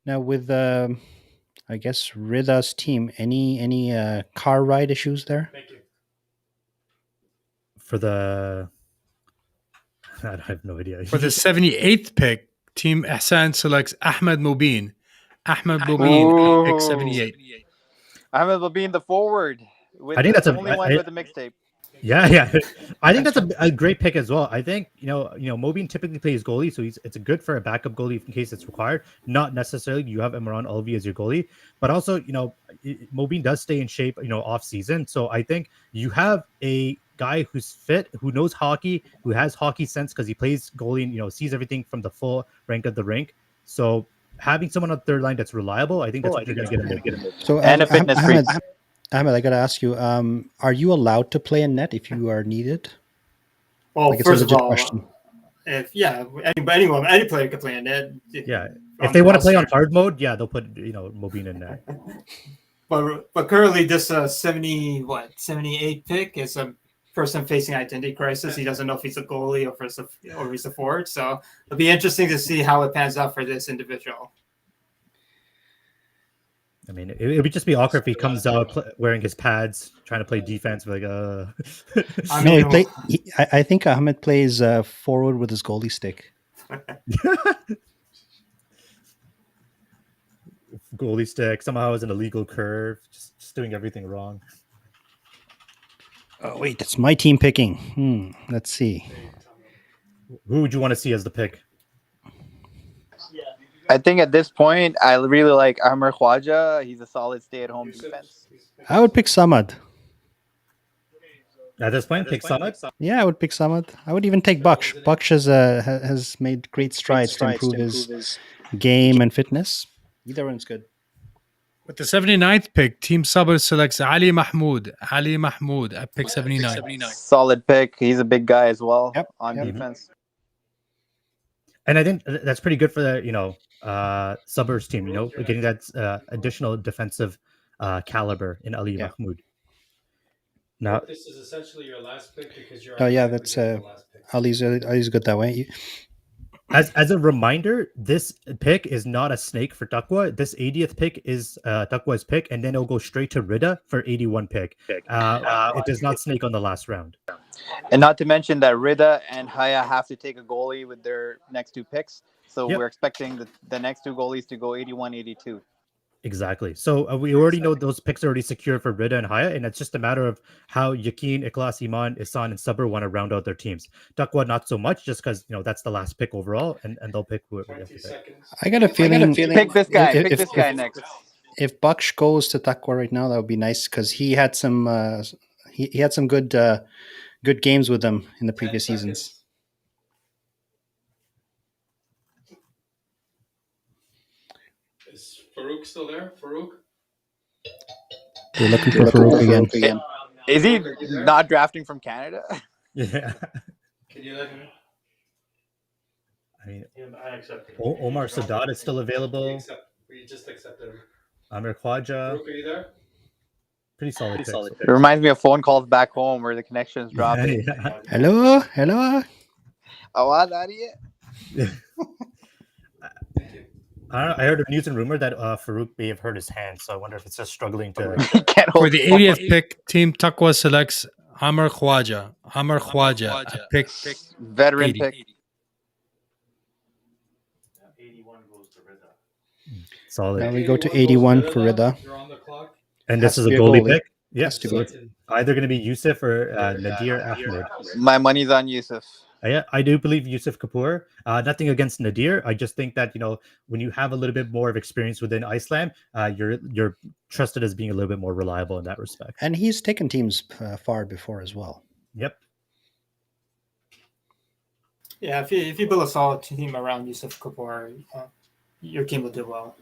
Now with I guess Rida's team, any car ride issues there? For the I have no idea. For the 78th pick, Team Ihsan selects Ahmed Mubin. Ahmed Mubin at pick 78. Ahmed Mubin, the forward. I think that's the only one with the mixtape. Yeah. I think that's a great pick as well. I think Mobeen typically plays goalie, so it's good for a backup goalie in case it's required. Not necessarily you have Imran Alvi as your goalie, but also Mobeen does stay in shape off season. So I think you have a guy who's fit, who knows hockey, who has hockey sense because he plays goalie and sees everything from the full rank of the rink. So having someone on the third line that's reliable, I think that's what you're going to get him. So and a fitness freak. Ahmed, I got to ask you: are you allowed to play in net if you are needed? Well, Like, it's a first of legit all, question. if any player could play in it. Yeah, if on they the want to play on roster. hard mode, yeah, they'll put Mobina in that. But currently this 78 pick is a person facing identity crisis. He doesn't know if he's a goalie or he's a forward. So it'll be interesting to see how it pans out for this individual. I mean, it would just be awkward if he comes out wearing his pads, trying to play defense. Like, I No, mean, I think Ahmed plays forward with his goalie stick. goalie stick somehow is an illegal curve, just doing everything wrong. Oh wait, that's my team picking. Let's see. Who would you want to see as the pick? I think at this point, I really like Amr Khwaja. He's a solid stay-at-home defense. I would pick Samad. At this point, pick Summit. Yeah, I would pick Samad. I would even take Baksh. Baksh has made great strides to improve his game and fitness. Either one's good. With the 79th pick, Team Sabr selects Ali Mahmoud. Ali Mahmoud at pick 79. Solid pick. He's a big guy as well on Yep. defense. And I think that's pretty good for the Suburbs team. Getting that additional defensive caliber in Ali Mahmoud. Now, this is essentially your last pick because you're. Oh yeah, that's Ali's good that way. As a reminder, this pick is not a snake for Takwa. This 80th pick is Takwa's pick, and then it'll go straight to Rida for 81 pick. It does not snake on the last round. And not to mention that Rida and Haya have to take a goalie with their next two picks. So we're expecting the next two goalies to go 81, 82. Exactly. So we already know those picks are already secured for Rida and Haya, and it's just a matter of how Yakin, Ikhlas, Iman, Isan, and Sabr want to round out their teams. Takwa, not so much, just because that's the last pick overall, and they'll pick whoever. I got a feeling. Pick this guy. Pick this guy next. If Baksh goes to Takwa right now, that would be nice because he had some he had some good games with them in the previous seasons. Is Farouk still there? Farouk? We're looking for Farouk again. Is he not drafting from Canada? Yeah. Can you let him? I mean, I accept it. Omar Sadat is still available. We just accepted him. Amir Khwaja. Farouk, are you there? Pretty solid. It reminds me of phone calls back home where the connection's dropping. Yeah. Hello. Awaz aa rahi hai? I heard a news and rumor that Farouk may have hurt his hand, so I wonder if it's just struggling to. For the 80th pick, Team Takwa selects Amr Khwaja. Amr Khwaja at pick Veteran 80. pick. 81 goes to Rida. Solid. Now we go to 81 for Rida. You're on the clock. And Has this is to a be a goalie goalie. pick. Yes, to so be. it's either going to be Yusuf or Nadir Ahmed. My money's on Yusuf. I do believe Yusuf Kapoor. Nothing against Nadir. I just think that when you have a little bit more of experience within Iceland, you're trusted as being a little bit more reliable in that respect. And he's taken teams far before as well. Yep. Yeah, if you build a solid team around Yusuf Kapoor, your team will do well.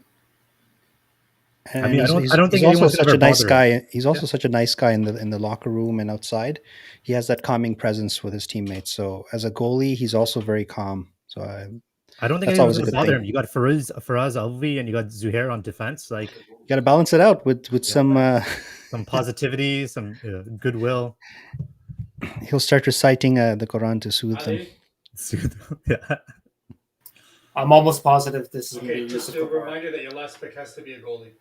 And I mean, I don't think he's also anyone's such ever a nice bothered guy. He's also such a nice guy in the locker room and outside. He has that calming presence with his teammates. So as a goalie, he's also very calm. So I don't think that's anyone's always a going to good bother thing. him. You got Faraz Alvi and you got Zuhair on defense. Like, you got to balance it out with some. some positivity, some goodwill. He'll start reciting the Quran to soothe them. Yeah. I'm almost positive this is going to Okay, be just Yusuf a Kapoor. reminder that your last pick has to be a goalie.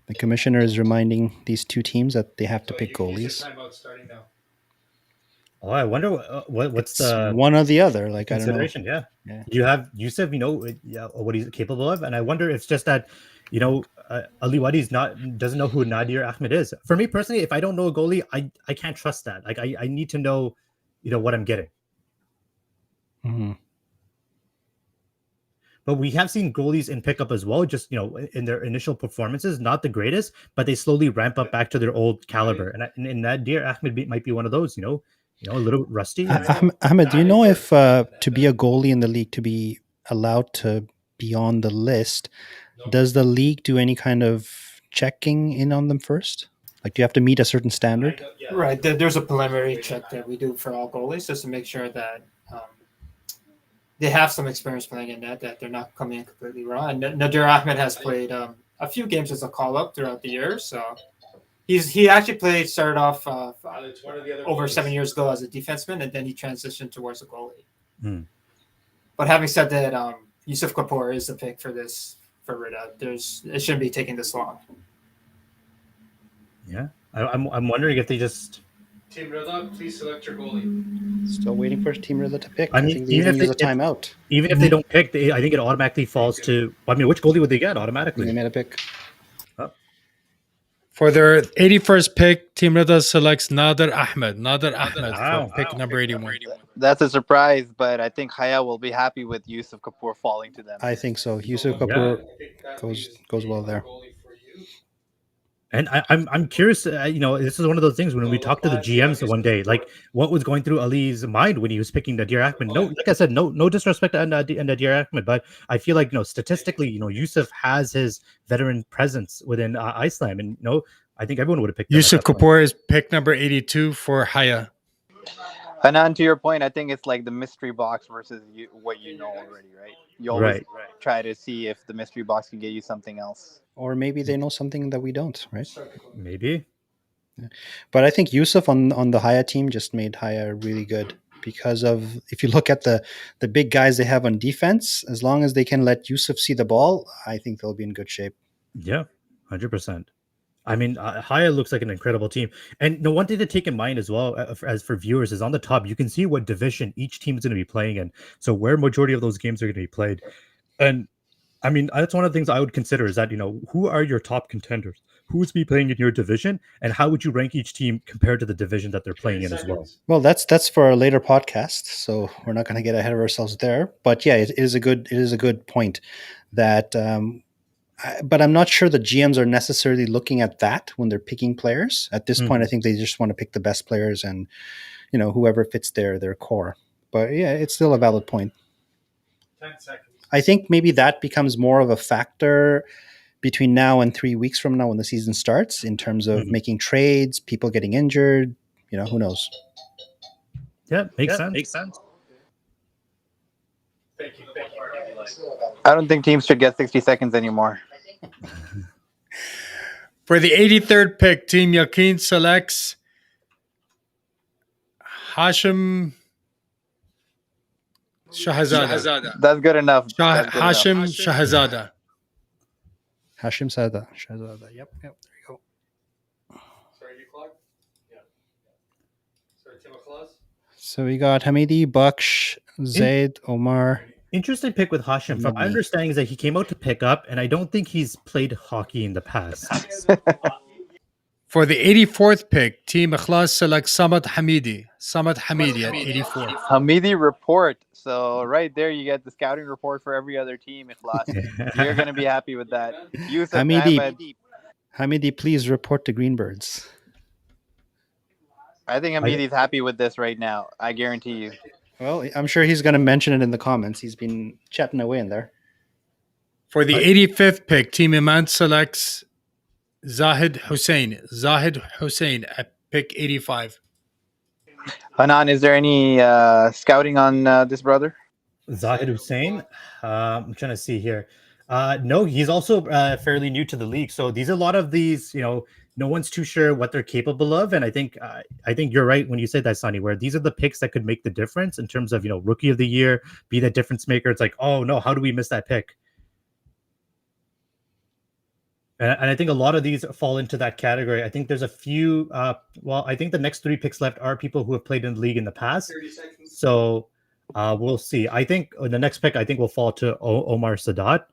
The commissioner is reminding these two teams that they have to So pick you can use goalies. your timeout starting now. Oh, I wonder what's It's the one or the other. Like, I don't know. consideration. Yeah. Yeah. You have Yusuf, what he's capable of, and I wonder if it's just that Ali Wadi's doesn't know who Nadir Ahmed is. For me personally, if I don't know a goalie, I can't trust that. Like, I need to know what I'm getting. Mhm. But we have seen goalies in pickup as well, just in their initial performances, not the greatest, but they slowly ramp up back to their old caliber. And Nadir Ahmed might be one of those, a little rusty. Ahmed, do you know if to be a goalie in the league, to be allowed to be on the list, does the league do any kind of checking in on them first? Like, do you have to meet a certain standard? Right. There's a preliminary check that we do for all goalies just to make sure that they have some experience playing in that they're not coming in completely raw. And Nadir Ahmed has played a few games as a call up throughout the year, so he actually started off over 7 years ago as a defenseman, and then he transitioned towards a goalie. Hmm. But having said that, Yusuf Kapoor is the pick for this for Rida. It shouldn't be taking this long. Yeah, I'm wondering if they just. Team Rida, please select your goalie. Still waiting for Team Rilla to pick. I I mean, think they even even if use a they- timeout. Even if they don't pick, I think it automatically falls to. I mean, which goalie would they get They automatically? made a pick. For their 81st pick, Team Rida selects Nadir Ahmed. Nadir Ahmed Wow. for pick number 81. That's a surprise, but I think Haya will be happy with Yusuf Kapoor falling to them. I think so. Yusuf Kapoor goes well there. And I'm curious. This is one of those things when we talked to the GMs one day, like what was going through Ali's mind when he was picking Nadir Ahmed. No, like I said, no disrespect to Nadir Ahmed, but I feel like statistically, Yusuf has his veteran presence within Iceland, and I think everyone would have picked him at Yusuf that point. Kapoor is pick number 82 for Haya. Hanan, to your point, I think it's like the mystery box versus what you know already, right? You always try to see if the mystery box can get you something else. Or maybe they know something that we don't, right? Maybe. But I think Yusuf on the Haya team just made Haya really good because of, if you look at the big guys they have on defense, as long as they can let Yusuf see the ball, I think they'll be in good shape. Yeah, 100%. I mean, Haya looks like an incredible team. And one thing to take in mind as well, as for viewers, is on the top, you can see what division each team is going to be playing in. So where majority of those games are going to be played. And I mean, that's one of the things I would consider is that, who are your top contenders? Who's be playing in your division? And how would you rank each team compared to the division that they're playing in as well? Well, that's for a later podcast, so we're not going to get ahead of ourselves there. But yeah, it is a good point that but I'm not sure the GMs are necessarily looking at that when they're picking players. At this point, I think they just want to pick the best players and, whoever fits their core. But yeah, it's still a valid point. 10 seconds. I think maybe that becomes more of a factor between now and 3 weeks from now when the season starts in terms of making trades, people getting injured, who knows? Yeah, makes sense. Thank you. I don't think teams should get 60 seconds anymore. For the 83rd pick, Team Yakin selects Hashim Shahzada. That's good enough. Hashim Shahzada. Hashim Shahzada. Yep. There you go. Sorry, you clock? Yeah. Sorry, Tim Aklas? So we got Hamidi, Baksh, Zaid, Omar. Interesting pick with Hashim. From my understanding is that he came out to pick up, and I don't think he's played hockey in the past. For the 84th pick, Team Ikhlas selects Samad Hamidi. Samad Hamidi at 84. Hamidi report. So right there, you get the scouting report for every other team. Ikhlas. You're going to be happy with that. Yusuf Hamidi. Ahmed. Hamidi, please report to Greenbirds. I think Hamidi's happy with this right now. I guarantee you. Well, I'm sure he's going to mention it in the comments. He's been chatting away in there. For the 85th pick, Team Iman selects Zahid Hussein. Zahid Hussein at pick 85. Hanan, is there any scouting on this brother? Zahid Hussein. I'm trying to see here. No, he's also fairly new to the league. So these are a lot of these, no one's too sure what they're capable of. And I think you're right when you say that, Sonny, where these are the picks that could make the difference in terms of, rookie of the year, be that difference maker. It's like, oh no, how do we miss that pick? And I think a lot of these fall into that category. I think there's a few. I think the next 3 picks left are people who have played in the league in the past. 30 seconds. So we'll see. I think the next pick, will fall to Omar Sadat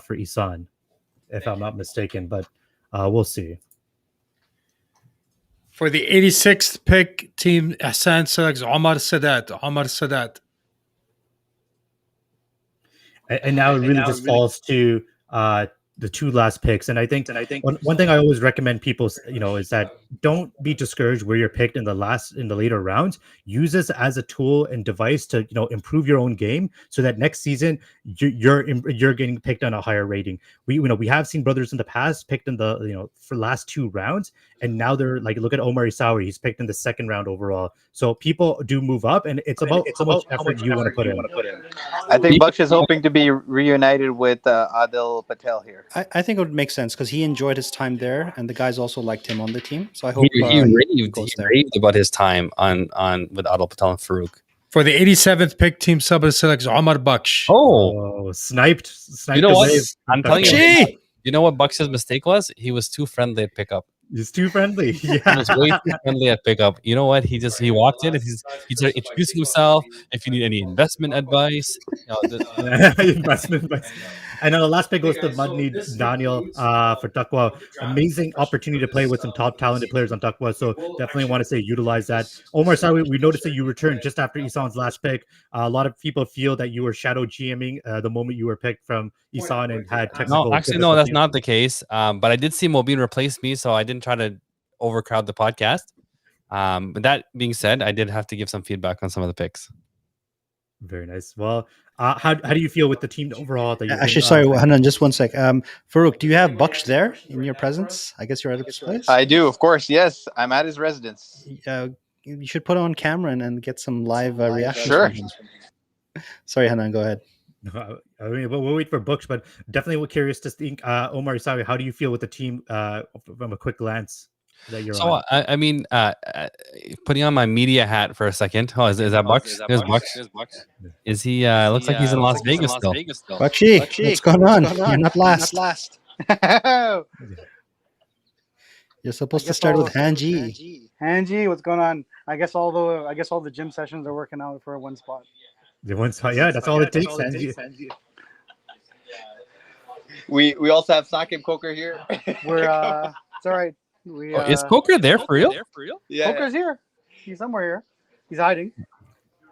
for Isan, if I'm not mistaken. But we'll see. For the 86th pick, Team Ihsan selects Omar Sadat. Omar Sadat. And now it really just falls to the 2 last picks. And I think one thing I always recommend people, is that don't be discouraged where you're picked in the later rounds. Use this as a tool and device to improve your own game, so that next season you're getting picked on a higher rating. We have seen brothers in the past picked in the for last 2 rounds, and now they're like, look at Omar Isawi, he's picked in the 2nd round overall. So people do move up, and it's about how much effort you want to put in. I think Bucks is hoping to be reunited with Adil Patel here. I think it would make sense because he enjoyed his time there, and the guys also liked him on the team. So I He, hope he goes there. raved about his time on with Adil Patel and Farouk. For the 87th pick, Team Sabah selects Omar Baksh. Oh, Sniped. you know what? away. I'm telling you, Bakshi! you know what Bucks' mistake was? He was too friendly at pickup. He's too friendly. He was way too friendly at pickup. You know what? He walked in and he started introducing himself. If you need any investment advice, Investment advice. And then the last pick goes to Mudney Daniel for Takwa. Amazing opportunity to play with some top talented players on Takwa. So definitely want to say utilize that. Omar Sawi, we noticed that you returned just after Isan's last pick. A lot of people feel that you were shadow GMing the moment you were picked from Isan and had technical. no, actually, no, that's not the case. But I did see Mobeen replace me, so I didn't try to overcrowd the podcast. But that being said, I did have to give some feedback on some of the picks. Very nice. Well, how do you feel with the team overall? That Actually, sorry, Hanan, just one sec. Farouk, do you have Baksh there in your presence? I guess you're at his place. I do, of course. Yes, I'm at his residence. You should put on camera and get some live reactions. Sure. from him. Sorry, Hanan, go ahead. No, I mean, we'll wait for books, but definitely curious to think, Omar Isawi, how do you feel with the team from a quick glance that you're on? I mean, putting on my media hat for a second. Oh, is that Bucks? There's Bucks. Is he? Looks like he's in Las Vegas still. Bakshi, what's going on? You're not last. You're supposed to start with Hanji. Hanji, what's going on? I guess all the gym sessions are working out for one spot. The one spot, yeah, that's all it takes. Sanji. We also have Sakib Coker here. We're it's all right. Is Coker there for real? Yeah. Coker's here. He's somewhere here. He's hiding.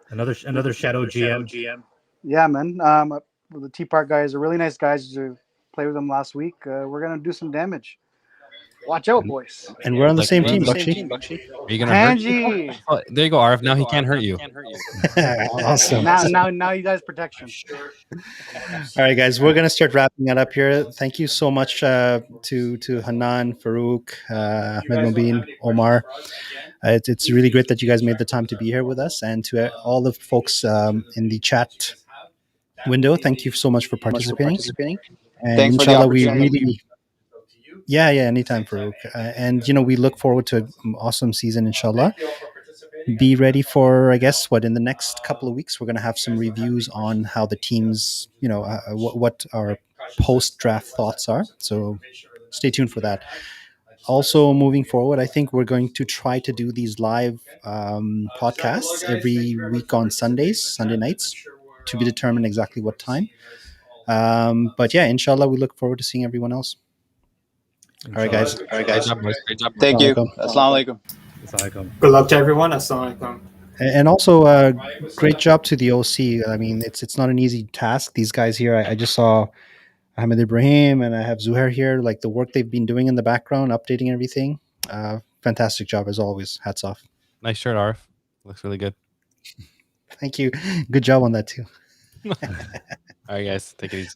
Another shadow GM. Yeah, man. The Tea Park guys are really nice guys. To play with them last week. We're gonna do some damage. Watch out, boys. And we're on the same team, Bakshi. Are you gonna hurt? Hanji. Oh, there you go, Arif. Now he can't hurt you. Awesome. Now you guys protection. All right, guys, we're gonna start wrapping it up here. Thank you so much to Hanan, Farouk, Ahmed Mobeen, Omar. It's really great that you guys made the time to be here with us, and to all the folks in the chat window. Thank you so much for participating. And Thanks for the inshallah, we opportunity. really. Yeah, anytime, Farouk. And we look forward to an awesome season, inshallah. Be ready for, I guess, in the next couple of weeks, we're going to have some reviews on how the teams, what our post-draft thoughts are. So stay tuned for that. Also, moving forward, I think we're going to try to do these live podcasts every week on Sunday nights, to be determined exactly what time. But yeah, inshallah, we look forward to seeing everyone else. All right, guys. Great job, boys. Great job. Thank you. Assalamu Assalamu alaikum. Good luck to everyone. Assalamu alaikum. And also, great job to the OC. I mean, it's not an easy task. These guys here, I just saw Ahmed Ibrahim and I have Zuhair here. Like the work they've been doing in the background, updating everything. Fantastic job as always. Hats off. Nice shirt, Arif. Looks really good. Thank you. Good job on that too. All right, guys. Take it easy.